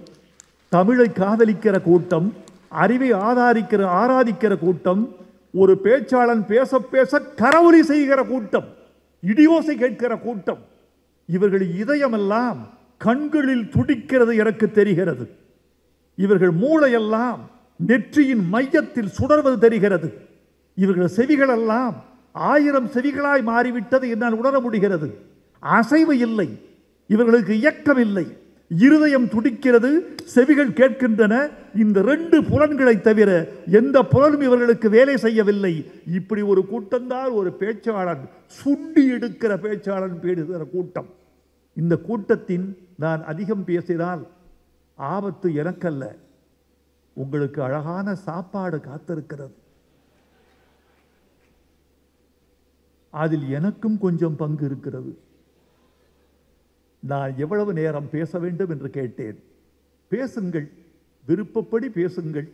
தமிழை காதலிக்கிற கூட்டம், அறிவை ஆராதிக்கிற கூட்டம், ஒரு பேச்சாளன் பேச பேச கரவொலி செய்கிற கூட்டம், இடியோசை கேட்கிற கூட்டம். இவர்கள் இதயமெல்லாம் கண்களில் துடிக்கிறது எனக்கு தெரிகிறது. இவர்கள் மூளையெல்லாம் நெற்றியின் மையத்தில் சுடர்வது தெரிகிறது. இவர்கள் செவிகளெல்லாம் 1000 செவிகளாய் மாறிவிட்டது என்னால் உணர முடிகிறது. அசைவு இல்லை, இவர்களுக்கு இயக்கம் இல்லை. இருதயம் துடிக்கிறது, செவிகள் கேட்கின்றன. இந்த 2 புலன்களை தவிர எந்த புலனும் இவர்களுக்கு வேலை செய்யவில்லை. இப்படி ஒரு கூட்டம்தான் ஒரு பேச்சாளன், சுண்டி எடுக்கிற பேச்சாளன் பேசுகிற கூட்டம். இந்த கூட்டத்தின் நான் அதிகம் பேசினால் ஆபத்து எனக்கல்ல, உங்களுக்கு அழகான சாப்பாடு காத்திருக்கிறது. அதில் எனக்கும் கொஞ்சம் பங்கு இருக்கிறது. நான் எவ்வளவு நேரம் பேச வேண்டும் என்று கேட்டேன். பேசுங்கள், விருப்பப்படி பேசுங்கள்.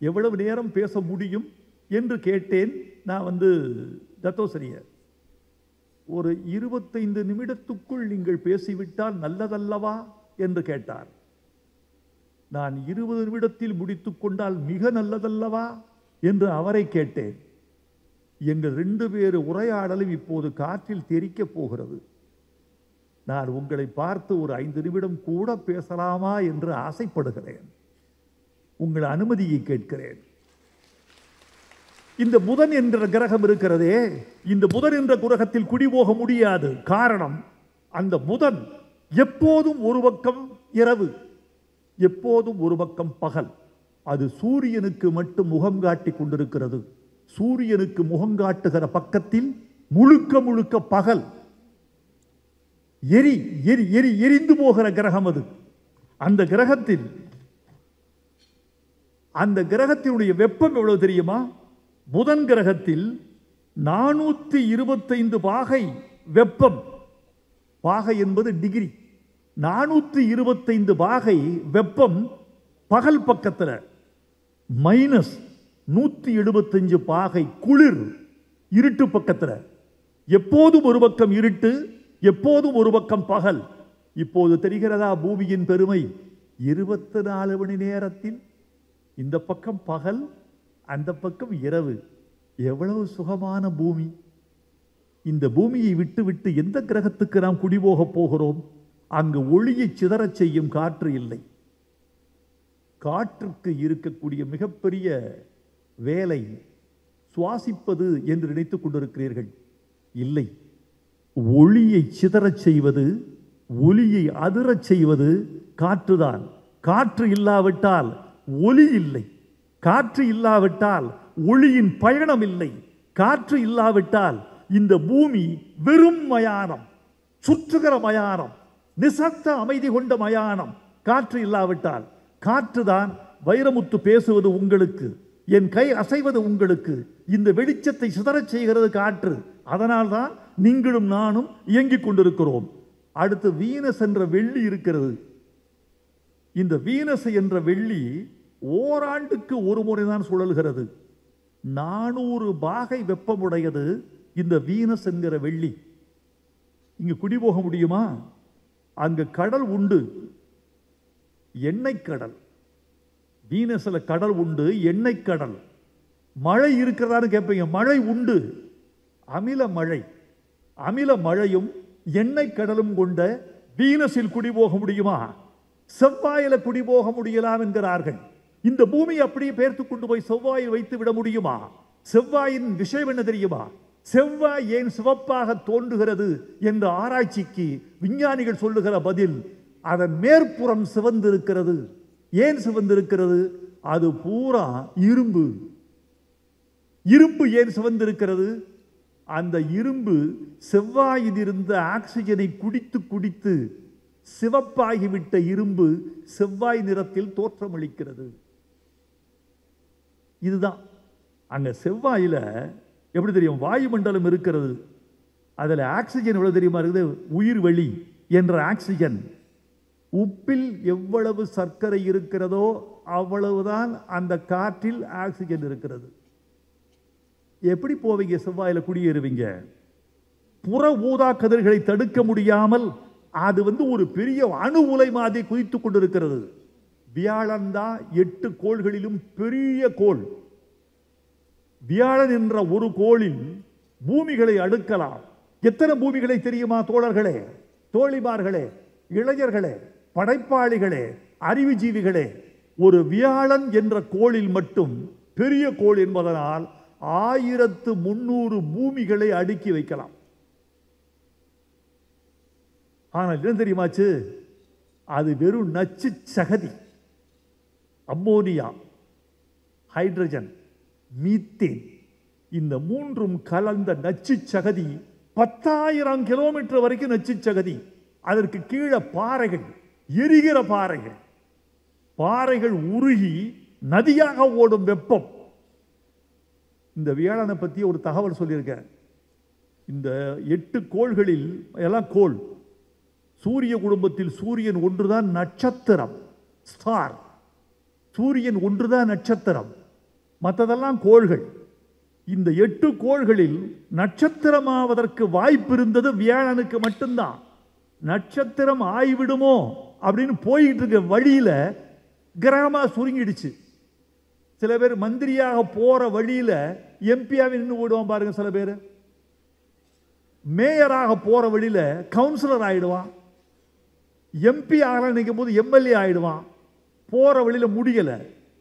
எவ்வளவு நேரம் பேச முடியும் என்று கேட்டேன். நான் தத்தோசரிய ஒரு 25 நிமிடத்துக்குள் நீங்கள் பேசிவிட்டால் நல்லதல்லவா என்று கேட்டார். நான் 20 நிமிடத்தில் முடித்துக் கொண்டால் மிக நல்லதல்லவா என்று அவரை கேட்டேன். எங்கள் 2 பேர் உரையாடலும் இப்போது காற்றில் தெரிக்கப் போகிறது. நான் உங்களை பார்த்து ஒரு 5 நிமிடம் கூட பேசலாமா என்று ஆசைப்படுகிறேன். உங்கள் அனுமதியை கேட்கிறேன். இந்த புதன் என்ற கிரகம் இருக்கிறதே, இந்த புதன் என்ற கிரகத்தில் குடிபோக முடியாது. காரணம், அந்த புதன் எப்போதும் ஒரு பக்கம் இரவு, எப்போதும் ஒரு பக்கம் பகல். அது சூரியனுக்கு மட்டும் முகம் காட்டி கொண்டிருக்கிறது. சூரியனுக்கு முகம் காட்டுகிற பக்கத்தில் முழுக்க முழுக்க பகல். எரிந்து போகிற கிரகம் அது. அந்த கிரகத்தினுடைய வெப்பம் எவ்வளவு தெரியுமா? புதன் கிரகத்தில் 425 பாகை வெப்பம். பாகை என்பது டிகிரி. 425 பாகை வெப்பம் பகல் பக்கத்தில், -175 பாகை குளிர் இருட்டு பக்கத்தில். எப்போதும் ஒரு பக்கம் இருட்டு, எப்போதும் ஒரு பக்கம் பகல். இப்போது தெரிகிறதா பூமியின் பெருமை? 24 மணி நேரத்தில் இந்த பக்கம் பகல், அந்த பக்கம் இரவு. எவ்வளவு சுகமான பூமி! இந்த பூமியை விட்டு விட்டு எந்த கிரகத்துக்கு நாம் குடிபோக போகிறோம்? அங்கு ஒளியை சிதறச் செய்யும் காற்று இல்லை. காற்றுக்கு இருக்கக்கூடிய மிகப்பெரிய வேலை சுவாசிப்பது என்று நினைத்துக் கொண்டிருக்கிறீர்கள். இல்லை, ஒளியை சிதறச் செய்வது, ஒளியை அதிரச் செய்வது காற்றுதான். காற்று இல்லாவிட்டால் ஒளி இல்லை. காற்று இல்லாவிட்டால் ஒளியின் பயணம் இல்லை. காற்று இல்லாவிட்டால் இந்த பூமி வெறும் மயானம், சுற்றுகிற மயானம், நிசப்த அமைதி கொண்ட மயானம். காற்று இல்லாவிட்டால். காற்றுதான் வைரமுத்து பேசுவது உங்களுக்கு, என் கை அசைவது உங்களுக்கு, இந்த வெளிச்சத்தை சிதறச் செய்கிறது காற்று. அதனால்தான் நீங்களும் நானும் இயங்கிக் கொண்டிருக்கிறோம். அடுத்து வீனஸ் என்ற வெள்ளி இருக்கிறது. இந்த வீனஸ் என்ற வெள்ளி ஓராண்டுக்கு ஒரு முறைதான் சுழல்கிறது. 400 பாகை வெப்பமுடையது இந்த வீனஸ் என்கிற வெள்ளி. இங்கு குடிபோக முடியுமா? அங்கு கடல் உண்டு, எண்ணெய் கடல். வீனஸ்ல கடல் உண்டு, எண்ணெய் கடல். மழை இருக்கிறதான்னு கேட்பீங்க. மழை உண்டு, அமில மழை. அமில மழையும் எண்ணெய் கடலும் கொண்ட வீனஸில் குடி போக முடியுமா? செவ்வாயில குடி போக முடியலாம் என்கிறார்கள். இந்த பூமி அப்படியே பெயர்த்து கொண்டு போய் செவ்வாயில் வைத்து விட முடியுமா? செவ்வாயின் விஷயம் என்ன தெரியுமா? செவ்வாய் ஏன் சிவப்பாக தோன்றுகிறது என்ற ஆராய்ச்சிக்கு விஞ்ஞானிகள் சொல்லுகிற பதில், அதன் மேற்புறம் சிவந்திருக்கிறது. ஏன் சிவந்திருக்கிறது? அது பூரா இரும்பு. இரும்பு ஏன் சிவந்திருக்கிறது? அந்த இரும்பு செவ்வாயில் இருந்த ஆக்சிஜனை குடித்து குடித்து சிவப்பாகிவிட்ட இரும்பு செவ்வாய் நிறத்தில் தோற்றமளிக்கிறது. இதுதான் அங்க செவ்வாயில எப்படி தெரியும்? வாயுமண்டலம் இருக்கிறது. அதில் ஆக்சிஜன் எவ்வளவு தெரியுமா இருக்குது? உயிர்வெளி என்ற ஆக்சிஜன். உப்பில் எவ்வளவு சர்க்கரை இருக்கிறதோ அவ்வளவுதான் அந்த காற்றில் ஆக்சிஜன் இருக்கிறது. எப்படி போவீங்க? செவ்வாயில குடியேறுவீங்க. புற ஊதா கதிர்களை தடுக்க முடியாமல் அது ஒரு பெரிய அணு உலை மாதிரி குதித்துக் கொண்டிருக்கிறது. வியாழன் தான் 8 கோள்களிலும் பெரிய கோள். வியாழன் என்ற ஒரு கோளில் பூமிகளை அடுக்கலாம். எத்தனை பூமிகளை தெரியுமா தோழர்களே, தோழிமார்களே, இளைஞர்களே, படைப்பாளிகளே, அறிவுஜீவிகளே? ஒரு வியாழன் என்ற கோளில் மட்டும், பெரிய கோள் என்பதனால் 1300 பூமிகளை அடுக்கி வைக்கலாம். ஆனால் என்ன தெரியுமாச்சு? அது வெறும் நச்சு சகதி. அம்மோனியா, ஹைட்ரஜன், மீத்தேன், இந்த மூன்றும் கலந்த நச்சு சகதி 10,000 கிலோமீட்டர் வரைக்கும் நச்சு சகதி. அதற்கு கீழே பாறைகள், எரிகிற பாறைகள், பாறைகள் உருகி நதியாக ஓடும் வெப்பம். இந்த வியாழனை பற்றி ஒரு தகவல் சொல்லியிருக்கேன். இந்த 8 கோள்களில் எல்லாம் கோள். சூரிய குடும்பத்தில் சூரியன் ஒன்றுதான் நட்சத்திரம், ஸ்டார். சூரியன் ஒன்றுதான் நட்சத்திரம், மற்றதெல்லாம் கோள்கள். இந்த 8 கோள்களில் நட்சத்திரமாவதற்கு வாய்ப்பு இருந்தது வியாழனுக்கு மட்டும்தான். நட்சத்திரம் ஆய்விடுமோ அப்படின்னு போயிட்டு இருக்க வழியில கிரகமா சுருங்கிடுச்சு. சில பேர் மந்திரியாக போற வழியில எம்பியாக நின்று ஓடுவான் பாருங்க. சில பேர் மேயராக போற வழியில கவுன்சிலர் ஆயிடுவான். எம்பி ஆகலாம் நினைக்கும் போது எம்எல்ஏ ஆயிடுவான். போற வழியில முடியல.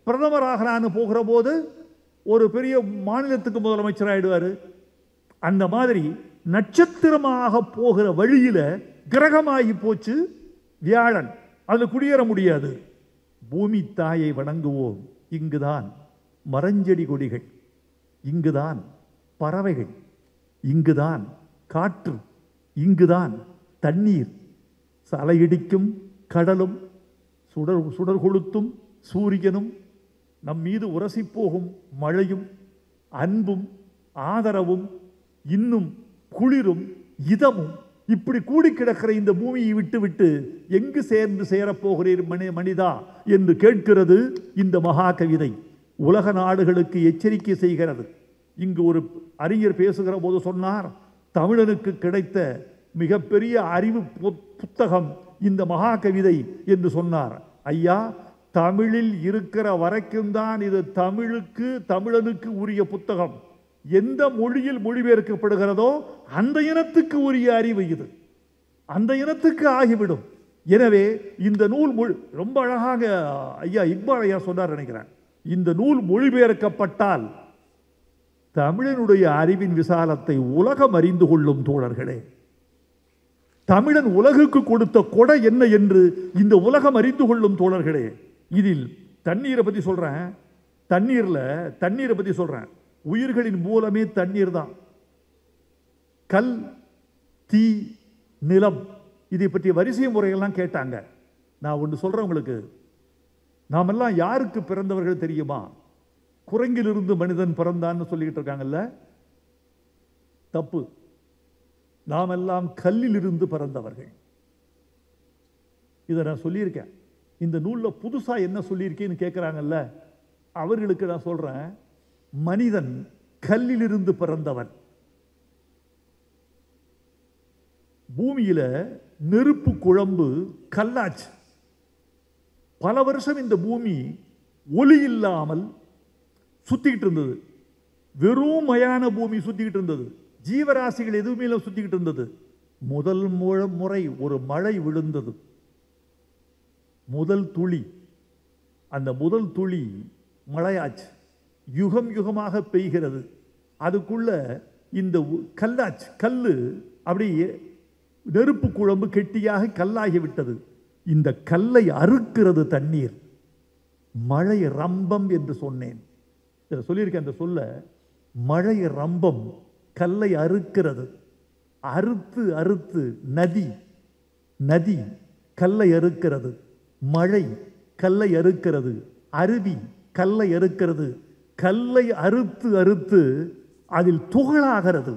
பிரதமராக போகிற போது ஒரு பெரிய மாநிலத்துக்கு முதலமைச்சர் ஆயிடுவாரு. அந்த மாதிரி நட்சத்திரமாக போகிற வழியில கிரகமாகி போச்சு வியாழன். அது குடியேற முடியாது. பூமி தாயை வணங்குவோம். இங்குதான் மரஞ்செடி கொடிகள், இங்குதான் பறவைகள், இங்குதான் காற்று, இங்குதான் தண்ணீர். அலையடிக்கும் கடலும் சுடர் கொளுத்தும் சூரியனும் நம் மீது உரசி போகும் மழையும் அன்பும் ஆதரவும் இன்னும் குளிரும் இதமும் இப்படி கூடி கிடக்கிற இந்த பூமியை விட்டு விட்டு எங்கு சேர்ந்து சேரப்போகிறீர் மனிதா என்று கேட்கிறது இந்த மகா கவிதை. உலக நாடுகளுக்கு எச்சரிக்கை செய்கிறது. இங்கு ஒரு அறிஞர் பேசுகிற போது சொன்னார், தமிழனுக்கு கிடைத்த மிகப்பெரிய அறிவு புத்தகம் இந்த மகா கவிதை என்று சொன்னார். ஐயா, தமிழில் இருக்கிற வரைக்கும் தான் இது தமிழனுக்கு உரிய புத்தகம். எந்த மொழியில் மொழிபெயர்க்கப்படுகிறதோ அந்த இனத்துக்கு உரிய அறிவு இது. அந்த இனத்துக்கு ஆகிவிடும். எனவே இந்த நூல் ரொம்ப அழகாக ஐயா இக்பால் ஐயா சொன்னார் நினைக்கிறேன். இந்த நூல் மொழிபெயர்க்கப்பட்டால் தமிழனுடைய அறிவின் விசாலத்தை உலகம் அறிந்து கொள்ளும் தோழர்களே. தமிழன் உலகுக்கு கொடுத்த கொடை என்ன என்று இந்த உலகம் அறிந்து கொள்ளும் தோழர்களே. இதில் தண்ணீரை பற்றி சொல்றேன். தண்ணீரை பற்றி சொல்றேன். உயிர்களின் மூலமே தண்ணீர் தான். கல், தீ, நிலம், இதை பற்றிய வரிசை முறையெல்லாம் கேட்டாங்க. நான் ஒன்று சொல்றேன் உங்களுக்கு. நாமெல்லாம் யாருக்கு பிறந்தவர்கள் தெரியுமா? குரங்கிலிருந்து மனிதன் பிறந்தான்னு சொல்லிக்கிட்டு இருக்காங்கல்ல, தப்பு. நாமெல்லாம் கல்லிலிருந்து பிறந்தவர்கள். இதை நான் சொல்லியிருக்கேன். இந்த நூலில் புதுசா என்ன சொல்லியிருக்கேன்னு கேட்குறாங்கல்ல, அவர்களுக்கு நான் சொல்றேன், மனிதன் கல்லிலிருந்து பிறந்தவன். பூமியில நெருப்பு குழம்பு கல்லாச்சு. பல வருஷம் இந்த பூமி ஒளி இல்லாமல் சுத்திக்கிட்டு இருந்தது. வெறும் மயான பூமி சுத்திக்கிட்டு இருந்தது. ஜீவராசிகள் எதுவுமே சுத்திக்கிட்டு இருந்தது. முதல் முறை ஒரு மழை விழுந்தது. முதல் துளி, அந்த முதல் துளி மழையாச்சு. யுகம் யுகமாக பெய்கிறது. அதுக்குள்ள இந்த கல்லாச்சு. கல்லு அப்படியே நெருப்பு குழம்பு கெட்டியாக கல்லாகிவிட்டது. இந்த கல்லை அறுக்கிறது தண்ணீர். மழை ரம்பம் என்று சொன்னேன். சொல்லியிருக்கேன் அந்த சொல்ல. மழை ரம்பம் கல்லை அறுக்கிறது. அறுத்து அறுத்து நதி, நதி கல்லை அறுக்கிறது. மழை கல்லை அறுக்கிறது. அருவி கல்லை அறுக்கிறது. கல்லை அறுத்து அறுத்து அதில் துகளாகிறது.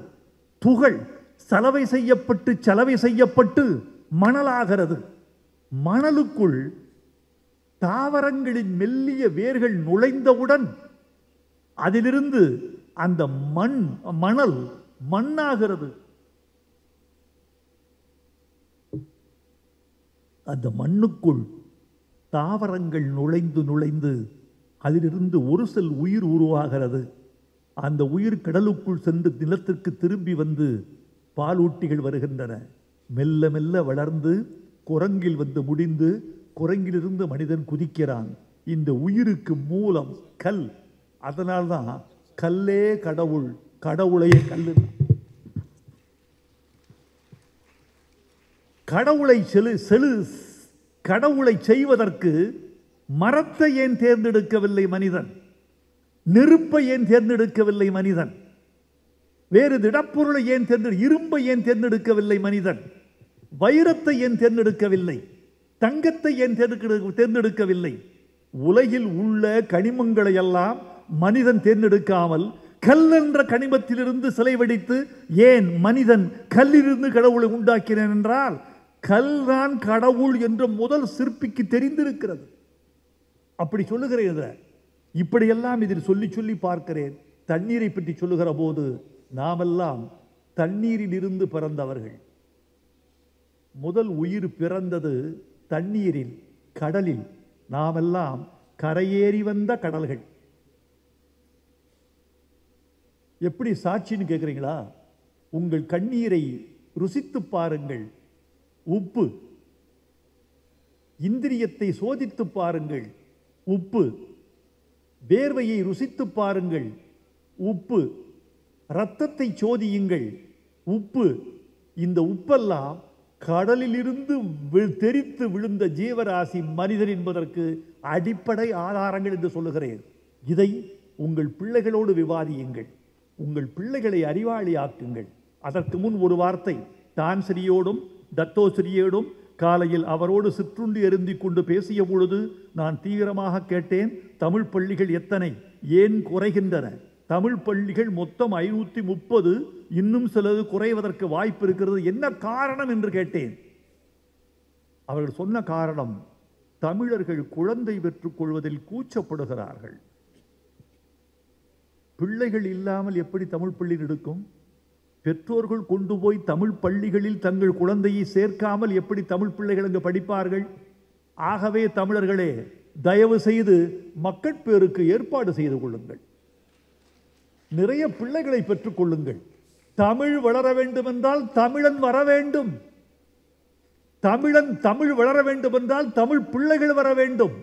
துகள் சலவை செய்யப்பட்டு மணலாகிறது. மணலுக்குள் தாவரங்களின் மெல்லிய வேர்கள் நுழைந்தவுடன் அதிலிருந்து அந்த மணல் மண்ணாகிறது. அந்த மண்ணுக்குள் தாவரங்கள் நுழைந்து நுழைந்து அதிலிருந்து ஒரு செல் உயிர் உருவாகிறது. அந்த உயிர் கடலுக்குள் சென்று நிலத்திற்கு திரும்பி வந்து பாலூட்டிகள் வருகின்றன. மெல்ல மெல்ல வளர்ந்து குரங்கில் வந்து முடிந்து குரங்கிலிருந்து மனிதன் குதிக்கிறான். இந்த உயிருக்கு மூலம் கல். அதனால்தான் கல்லே கடவுள், கடவுளையே கல்லு. கடவுளை செய்வதற்கு மரத்தை ஏன் தேர்ந்தெடுக்கவில்லை மனிதன்? நெருப்பை ஏன் தேர்ந்தெடுக்கவில்லை மனிதன்? வேறு திடப்பொருளை ஏன் இரும்பை ஏன் தேர்ந்தெடுக்கவில்லை மனிதன்? வைரத்தை ஏன் தேர்ந்தெடுக்கவில்லை? தங்கத்தை ஏன் தேர்ந்தெடுக்கவில்லை? உலகில் உள்ள கனிமங்களை எல்லாம் மனிதன் தேர்ந்தெடுக்காமல் கல் என்ற கனிமத்திலிருந்து சிலை வடித்து ஏன் மனிதன் கல்லிலிருந்து கடவுளை உண்டாக்கினான் என்றால், கல் தான் கடவுள் என்ற முதல் சிற்பிக்கு தெரிந்திருக்கிறது. அப்படி சொல்லுகிறேன். இப்படியெல்லாம் இதில் சொல்லி சொல்லி பார்க்கிறேன். தண்ணீரை பற்றி சொல்லுகிற போது நாமெல்லாம் தண்ணீரில் இருந்து பிறந்தவர்கள். முதல் உயிர் பிறந்தது தண்ணீரில், கடலில். நாமெல்லாம் கரையேறி வந்த கடல்கள். எப்படி சாட்சின்னு கேட்குறீங்களா? உங்கள் கண்ணீரை ருசித்து பாருங்கள். உப்பு. இந்திரியத்தை சோதித்து பாருங்கள். உப்பு. வேர்வையை ருசித்து பாருங்கள். உப்பு. இரத்தத்தை சோதியுங்கள். உப்பு. இந்த உப்பெல்லாம் கடலிலிருந்து தெரித்து விழுந்த ஜீவராசி மனிதன் என்பதற்கு அடிப்படை ஆதாரங்கள் என்று சொல்லுகிறேன். இதை உங்கள் பிள்ளைகளோடு விவாதியுங்கள். உங்கள் பிள்ளைகளை அறிவாளியாக்குங்கள். அதற்கு முன் ஒரு வார்த்தை. டான்சிரியோடும் தத்தோசிரியோடும் காலையில் அவரோடு சிற்றுண்டி அருந்திக் கொண்டு பேசிய பொழுது நான் தீவிரமாக கேட்டேன், தமிழ் பள்ளிகள் எத்தனை, ஏன் குறைகின்றன? தமிழ் பள்ளிகள் மொத்தம் 530, இன்னும் சிலது குறைவதற்கு வாய்ப்பு இருக்கிறது, என்ன காரணம் என்று கேட்டேன். அவர்கள் சொன்ன காரணம், தமிழர்கள் குழந்தை பெற்றுக் கொள்வதில் கூச்சப்படுகிறார்கள். பிள்ளைகள் இல்லாமல் எப்படி தமிழ் பள்ளி எடுக்கும்? பெற்றோர்கள் கொண்டு போய் தமிழ் பள்ளிகளில் தங்கள் குழந்தையை சேர்க்காமல் எப்படி தமிழ் பிள்ளைகள் அங்கு படிப்பார்கள்? ஆகவே தமிழர்களே, தயவு செய்து மக்கட்பேருக்கு ஏற்பாடு செய்து கொள்ளுங்கள். நிறைய பிள்ளைகளை பெற்றுக் கொள்ளுங்கள். தமிழ் வளர வேண்டும் என்றால் தமிழன் வர வேண்டும். தமிழ் வளர வேண்டும் என்றால் தமிழ் பிள்ளைகள் வர வேண்டும்.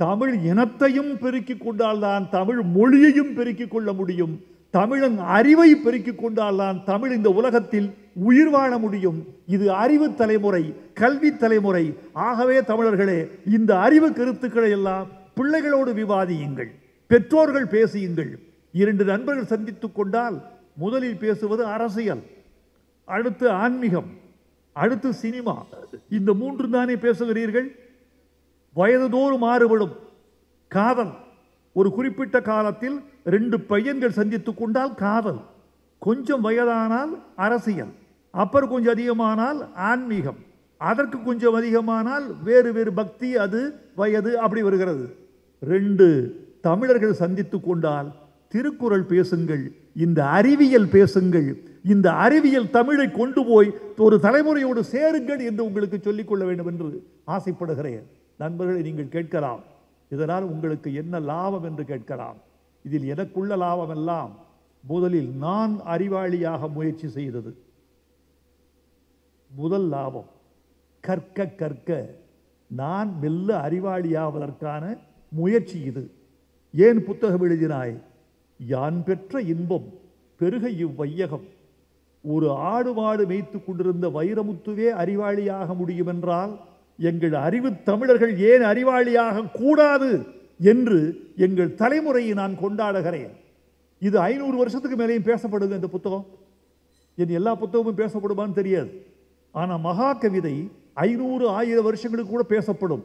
தமிழ் இனத்தையும் பெருக்கிக் கொண்டால்தான் தமிழ் மொழியையும் பெருக்கிக் கொள்ள முடியும். தமிழன் அறிவை பெருக்கிக் கொண்டால்தான் தமிழ் இந்த உலகத்தில் உயிர் வாழ முடியும். இது அறிவு தலைமுறை, கல்வி தலைமுறை. ஆகவே தமிழர்களே, இந்த அறிவு கருத்துக்களை எல்லாம் பிள்ளைகளோடு விவாதியுங்கள். பெற்றோர்கள் பேசியுங்கள். 2 நண்பர்கள் சந்தித்துக் கொண்டால் முதலில் பேசுவது அரசியல், அடுத்து ஆன்மீகம், அடுத்து சினிமா. இந்த 3 தானே பேசுகிறீர்கள். வயதுதோறும் மாறுபடும். காதல், ஒரு குறிப்பிட்ட காலத்தில் 2 பையன்கள் சந்தித்துக் கொண்டால் காதல், கொஞ்சம் வயதானால் அரசியல், அப்புறம் கொஞ்சம் அதிகமானால் ஆன்மீகம், அதற்கு கொஞ்சம் அதிகமானால் வேறு வேறு பக்தி, அது வயது அப்படி வருகிறது. 2 தமிழர்கள் சந்தித்துக் கொண்டால் திருக்குறள் பேசுங்கள், இந்த அறிவியல் பேசுங்கள். இந்த அறிவியல் தமிழை கொண்டு போய் ஒரு தலைமுறையோடு சேருங்கள் என்று உங்களுக்கு சொல்லிக்கொள்ள வேண்டும் என்று ஆசைப்படுகிறேன். நண்பர்களை, நீங்கள் கேட்கலாம், இதனால் உங்களுக்கு என்ன லாபம் என்று கேட்கலாம். இதில் எனக்குள்ள லாபம் எல்லாம் முதலில் நான் அறிவாளியாக முயற்சி செய்தது. முதல் லாபம். கற்க கற்க நான் மெல்ல அறிவாளியாவதற்கான முயற்சி இது. ஏன் புத்தகம் எழுதினாய்? யான் பெற்ற இன்பம் பெருக இவ்வையகம். ஒரு ஆடு மாடு மேய்த்து கொண்டிருந்த வைரமுத்துவே அறிவாளியாக முடியும் என்றால் எங்கள் அறிவு தமிழர்கள் ஏன் அறிவாளியாக கூடாது என்று எங்கள் தலைமுறையை நான் கொண்டாடுகிறேன். இது 500 வருஷத்துக்கு மேலேயும் பேசப்படுது இந்த புத்தகம். என் எல்லா புத்தகமும் பேசப்படுமான்னு தெரியாது. ஆனால் மகா கவிதை 500 1000 வருஷங்களுக்கு கூட பேசப்படும்.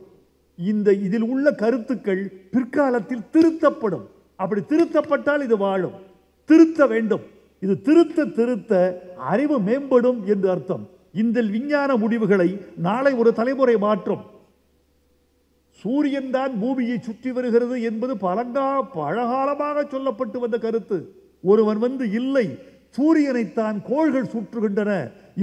இதில் உள்ள கருத்துக்கள் பிற்காலத்தில் திருத்தப்படும். அப்படி திருத்தப்பட்டால் இது வாழும். திருத்த வேண்டும். இது திருத்த திருத்த அறிவு மேம்படும் என்று அர்த்தம். இந்த விஞ்ஞான முடிவுகளை நாளை ஒரு தலைமுறை மாற்றும். சூரியன் தான் பூமியை சுற்றி வருகிறது என்பது பழகாலமாக சொல்லப்பட்டு வந்த கருத்து. ஒருவன் இல்லை, சூரியனைத்தான் கோள்கள் சுற்றுகின்றன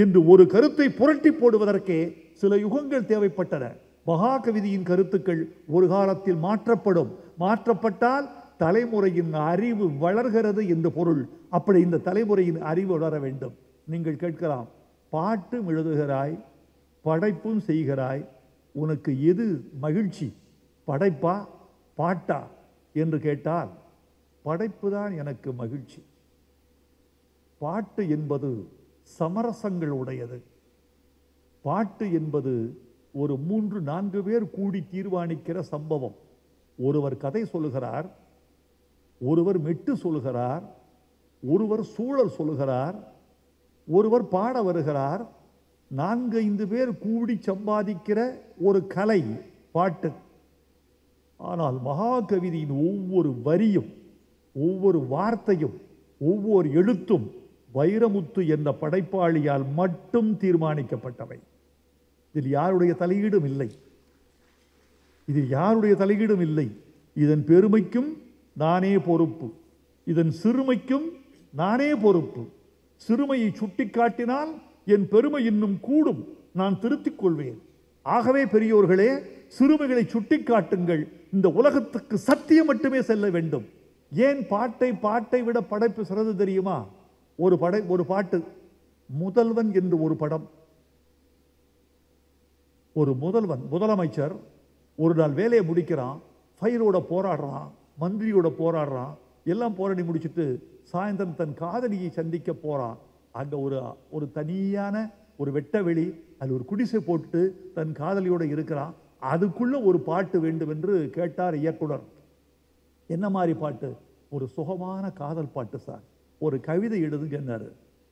என்று ஒரு கருத்தை புரட்டி போடுவதற்கே சில யுகங்கள் தேவைப்பட்டன. மகாகவிதையின் கருத்துக்கள் ஒரு காலத்தில் மாற்றப்படும். மாற்றப்பட்டால் தலைமுறையின் அறிவு வளர்கிறது என்று பொருள். அப்படி இந்த தலைமுறையின் அறிவு வளர வேண்டும். நீங்கள் கேட்கலாம், பாட்டும் எழுதுகிறாய், படைப்பும் செய்கிறாய், உனக்கு எது மகிழ்ச்சி, படைப்பா பாட்டா என்று கேட்டால் படைப்பு தான் எனக்கு மகிழ்ச்சி. பாட்டு என்பது சமரசங்கள் உடையது. பாட்டு என்பது ஒரு 3-4 பேர் கூடி தீர்மானிக்கிற சம்பவம். ஒருவர் கதை சொல்லுகிறார், ஒருவர் மெட்டு சொல்லுகிறார், ஒருவர் சூழல் சொல்லுகிறார், ஒருவர் பாட வருகிறார். 4-5 பேர் கூடி சம்பாதிக்கிற ஒரு கலை பாட்டு. ஆனால் மகாகவிதையின் ஒவ்வொரு வரியும், ஒவ்வொரு வார்த்தையும், ஒவ்வொரு எழுத்தும் வைரமுத்து என்ற படைப்பாளியால் மட்டும் தீர்மானிக்கப்பட்டவை. இதில் யாருடைய தலையீடும் இல்லை. இதில் யாருடைய தலையீடும் இல்லை. இதன் பெருமைக்கும் நானே பொறுப்பு, இதன் சிறுமைக்கும் நானே பொறுப்பு. சிறுமையை சுட்டிக்காட்டினால் என் பெருமை இன்னும் கூடும், நான் திருத்திக் கொள்வேன். ஆகவே பெரியோர்களே, சிறுமைகளை சுட்டிக்காட்டுங்கள். இந்த உலகத்துக்கு சத்தியம் மட்டுமே செல்ல வேண்டும். ஏன் பாட்டை விட படைப்பு சிறந்து தெரியுமா? ஒரு பாட்டு, முதல்வன் என்று ஒரு படம். ஒரு முதலமைச்சர் ஒரு நாள் வேலையை முடிக்கிறான், ஃபைலோட போராடுறான், மந்திரியோட போராடுறான், எல்லாம் போராடி முடிச்சுட்டு சாயந்தரம் தன் காதலியை சந்திக்க போறான். அங்க ஒரு தனியான ஒரு வெட்ட வெளி, அது ஒரு குடிசை போட்டு தன் காதலியோட இருக்கிறான். அதுக்குள்ள ஒரு பாட்டு வேண்டும் என்று கேட்டார் இயக்குனர். என்ன மாதிரி பாட்டு? ஒரு சுகமான காதல் பாட்டு சார், ஒரு கவிதை எழுதுங்கன்னாரு.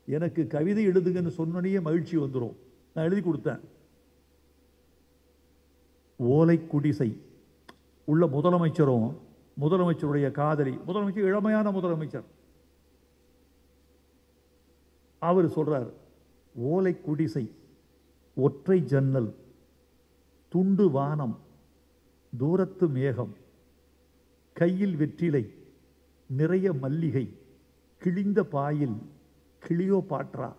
எனக்கு கவிதை எழுதுங்கன்னு சொன்னோடனே மகிழ்ச்சி வந்துடும். நான் எழுதி கொடுத்தேன். ஓலை குடிசை உள்ள முதலமைச்சரும் முதலமைச்சருடைய காதலி, முதலமைச்சர் இளமையான முதலமைச்சர், அவர் சொல்றார், ஓலை குடிசை, ஒற்றை ஜன்னல், துண்டு வானம், தூரத்து மேகம், கையில் வெற்றிலை, நிறைய மல்லிகை, கிழிந்த பாயில் கிளியோ பாற்றா,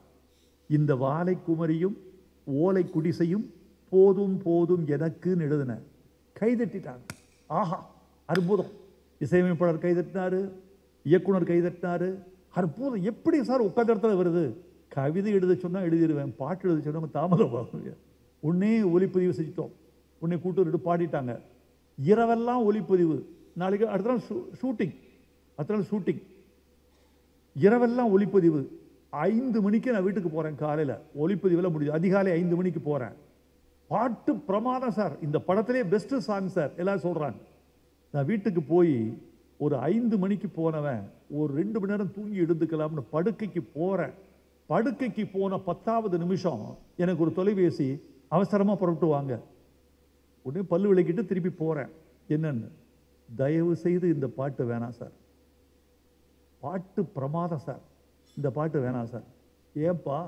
இந்த வாலை குமரியும் ஓலை குடிசையும் போதும் போதும் எனக்குன்னு எழுதின. கைதட்டிட்டாங்க. ஆஹா, அற்புதம். இசையமைப்பாளர் கைதட்டினாரு, இயக்குனர் கைதட்டினாரு. அற்புதம். எப்படி சார் உட்கார்ந்த இடத்துல வருது? கவிதை எழுத சொன்னால் எழுதிடுவேன், பாட்டு எழுத சொன்னால் தாமதம். உடனே ஒலிப்பதிவு செஞ்சிட்டோம். உடனே கூட்டு பாடிட்டாங்க. இரவெல்லாம் ஒலிப்பதிவு. நாளைக்கு அடுத்த நாள் ஷூட்டிங். இரவெல்லாம் ஒலிப்பதிவு. 5 மணிக்கு நான் வீட்டுக்கு போகிறேன். காலையில் ஒலிப்பதிவில் முடியுது. அதிகாலை 5 மணிக்கு போகிறேன். பாட்டு பிரமாதம் சார், இந்த படத்திலே பெஸ்ட் சாங் சார் எல்லாரும் சொல்கிறாங்க. நான் வீட்டுக்கு போய் ஒரு 5 மணிக்கு போனவன் ஒரு 2 மணி நேரம் தூங்கி எடுத்துக்கலாம்னு படுக்கைக்கு போகிறேன். படுக்கைக்கு போன 10வது நிமிஷம் எனக்கு ஒரு தொலைபேசி, அவசரமாக புறப்பட்டு வாங்க. உடனே பல்லு விளக்கிட்டு திருப்பி போகிறேன். என்னன்னு, தயவு செய்து இந்த பாட்டு வேணாம் சார், பாட்டு பிரமாதம் சார், இந்த பாட்டு வேணாம் சார். ஏன்பா?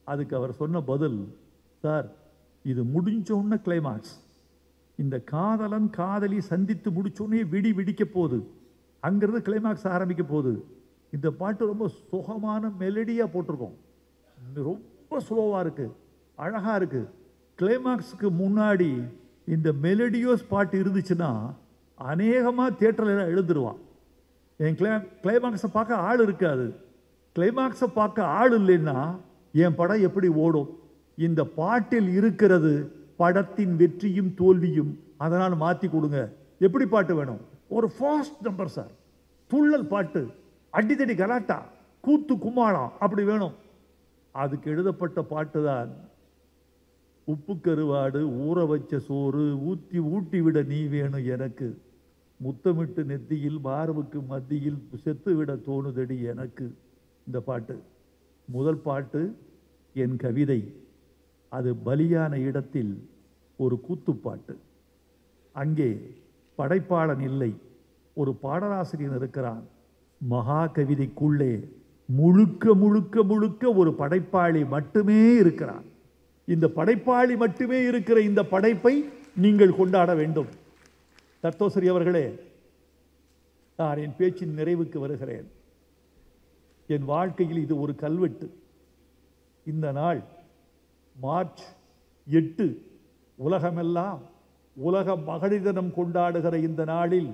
அதுக்கு அவர் சொன்ன பதில், சார் இது முடிஞ்சோன்னு கிளைமாக்ஸ், இந்த காதலன் காதலி சந்தித்து முடிச்சோடனே வெடிக்க போகுது, அங்கிருந்து கிளைமாக்ஸ் ஆரம்பிக்க போகுது. இந்த பாட்டு ரொம்ப சுகமான மெலடியாக போட்டிருக்கோம், ரொம்ப ஸ்லோவாக இருக்கு, அழகாக இருக்கு. கிளைமாக்ஸுக்கு முன்னாடி இந்த மெலடியோஸ் பாட்டு இருந்துச்சுன்னா அநேகமாக தியேட்டரில் எழுந்துருவான். என் கிளைமாக்ஸை பார்க்க ஆள் இருக்காது. கிளைமாக்ஸை பார்க்க ஆள் இல்லைன்னா என் படம் எப்படி ஓடும்? இந்த பாட்டில் இருக்கிறது படத்தின் வெற்றியும் தோல்வியும். அதனால் மாற்றி கொடுங்க. எப்படி பாட்டு வேணும்? ஒரு ஃபாஸ்ட் நம்பர் சார், துள்ளல் பாட்டு, அடித்தடி கலாட்டா, கூத்து கும்மாளம் அப்படி வேணும். அதுக்கு எழுதப்பட்ட பாட்டு தான் உப்பு கருவாடு, ஊற வச்ச சோறு, ஊட்டி விட நீ வேணும் எனக்கு, முத்தமிட்டு நெத்தியில் மார்புக்கு மத்தியில் செத்து விட தோணுதடி எனக்கு. இந்த பாட்டு முதல் பாட்டு என் கவிதை. அது பலியான இடத்தில் ஒரு கூத்துப்பாட்டு. அங்கே படைப்பாளன் இல்லை, ஒரு பாடலாசிரியர் இருக்கிறான். மகா கவிதைக்குள்ளே முழுக்க முழுக்க முழுக்க ஒரு படைப்பாளி மட்டுமே இருக்கிறான். இந்த படைப்பாளி மட்டுமே இருக்கிற இந்த படைப்பை நீங்கள் கொண்டாட வேண்டும். தத்தோசரி அவர்களே, நான் என் பேச்சின் நிறைவுக்கு வருகிறேன். என் வாழ்க்கையில் இது ஒரு கல்வெட்டு. இந்த நாள் மார்ச் 8, உலகமெல்லாம் உலக மகளிர் தினம் கொண்டாடுகிற இந்த நாளில்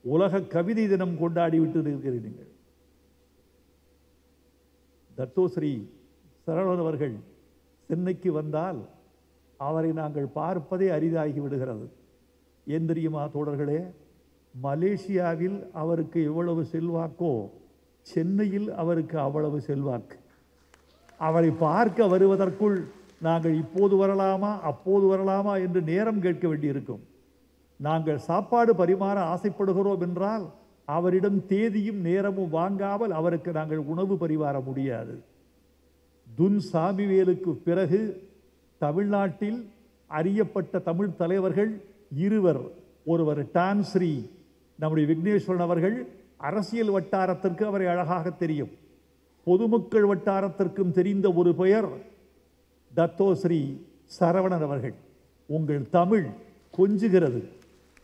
உலக கவிதை தினம் கொண்டாடிவிட்டு இருக்கிறீர்கள். தத்தோஸ்ரீ சரவணன் அவர்கள் சென்னைக்கு வந்தால் அவரை நாங்கள் பார்ப்பதே அரிதாகி விடுகிறது. ஏன் தெரியுமா தோழர்களே? மலேசியாவில் அவருக்கு எவ்வளவு செல்வாக்கோ சென்னையில் அவருக்கு அவ்வளவு செல்வாக்கு. அவரை பார்க்க வருவதற்குள் நாங்கள் இப்போது வரலாமா அப்போது வரலாமா என்று நேரம் கேட்க வேண்டியிருக்கும். நாங்கள் சாப்பாடு பரிமாற ஆசைப்படுகிறோம் என்றால் அவரிடம் தேதியும் நேரமும் வாங்காமல் அவருக்கு நாங்கள் உணவு பரிமாற முடியாது. துன் சாமிவேலுக்கு பிறகு தமிழ்நாட்டில் அறியப்பட்ட தமிழ் தலைவர்கள் இருவர். ஒருவர் டான்ஸ்ரீ நம்முடைய விக்னேஸ்வரன் அவர்கள். அரசியல் வட்டாரத்திற்கு அவரை அழகாக தெரியும். பொதுமக்கள் வட்டாரத்திற்கும் தெரிந்த ஒரு பெயர் தத்தோஸ்ரீ சரவணன் அவர்கள். உங்கள் தமிழ் கொஞ்சுகிறது,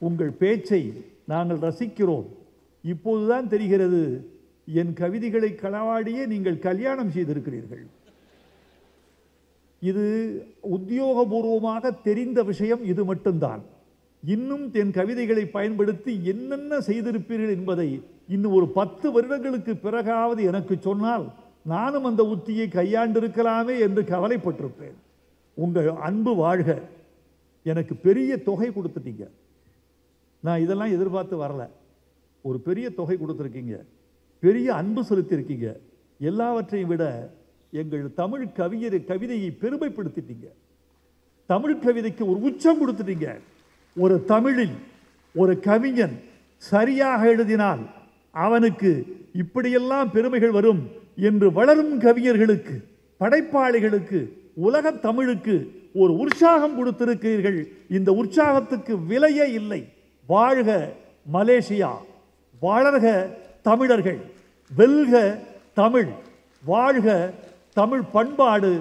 உங்கள் பேச்சை நாங்கள் ரசிக்கிறோம். இப்போதுதான் தெரிகிறது என் கவிதைகளை களவாடியே நீங்கள் கல்யாணம் செய்திருக்கிறீர்கள். இது உத்தியோகபூர்வமாக தெரிந்த விஷயம், இது மட்டும்தான். இன்னும் என் கவிதைகளை பயன்படுத்தி என்னென்ன செய்திருப்பீர்கள் என்பதை இன்னும் ஒரு 10 வருடங்களுக்கு பிறகாவது எனக்கு சொன்னால் நானும் அந்த உத்தியை கையாண்டிருக்கலாமே என்று கவலைப்பட்டிருப்பேன். உங்கள் அன்பு வாழ்க. எனக்கு பெரிய தொகை கொடுத்துட்டீங்க. நான் இதெல்லாம் எதிர்பார்த்து வரல. ஒரு பெரிய தொகை கொடுத்துருக்கீங்க, பெரிய அன்பு செலுத்தியிருக்கீங்க. எல்லாவற்றையும் விட எங்கள் தமிழ் கவிதையை பெருமைப்படுத்திட்டீங்க. தமிழ் கவிதைக்கு ஒரு உச்சம் கொடுத்துட்டீங்க. ஒரு தமிழில் ஒரு கவிஞன் சரியாக எழுதினால் அவனுக்கு இப்படியெல்லாம் பெருமைகள் வரும் என்று வளரும் கவிஞர்களுக்கு, படைப்பாளிகளுக்கு, உலக தமிழுக்கு ஒரு உற்சாகம் கொடுத்திருக்கிறீர்கள். இந்த உற்சாகத்துக்கு விலையே இல்லை. வாழ்க மலேசியா, வளர்க தமிழர்கள், வெல்க தமிழ், வாழ்க தமிழ் பண்பாடு.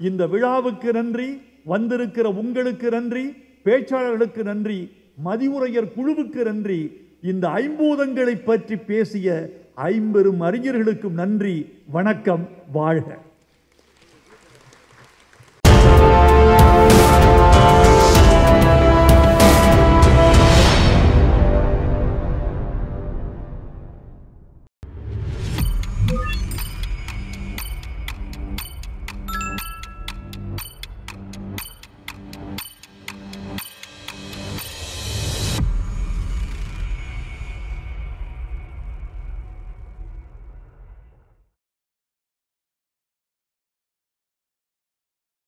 இந்த விழாவுக்கு நன்றி, வந்திருக்கிற உங்களுக்கு நன்றி, பேச்சாளர்களுக்கு நன்றி, மதியுரையர் குழுவுக்கு நன்றி, இந்த ஐம்பூதங்களை பற்றி பேசிய 50 அறிஞர்களுக்கும் நன்றி. வணக்கம். வாழ்க.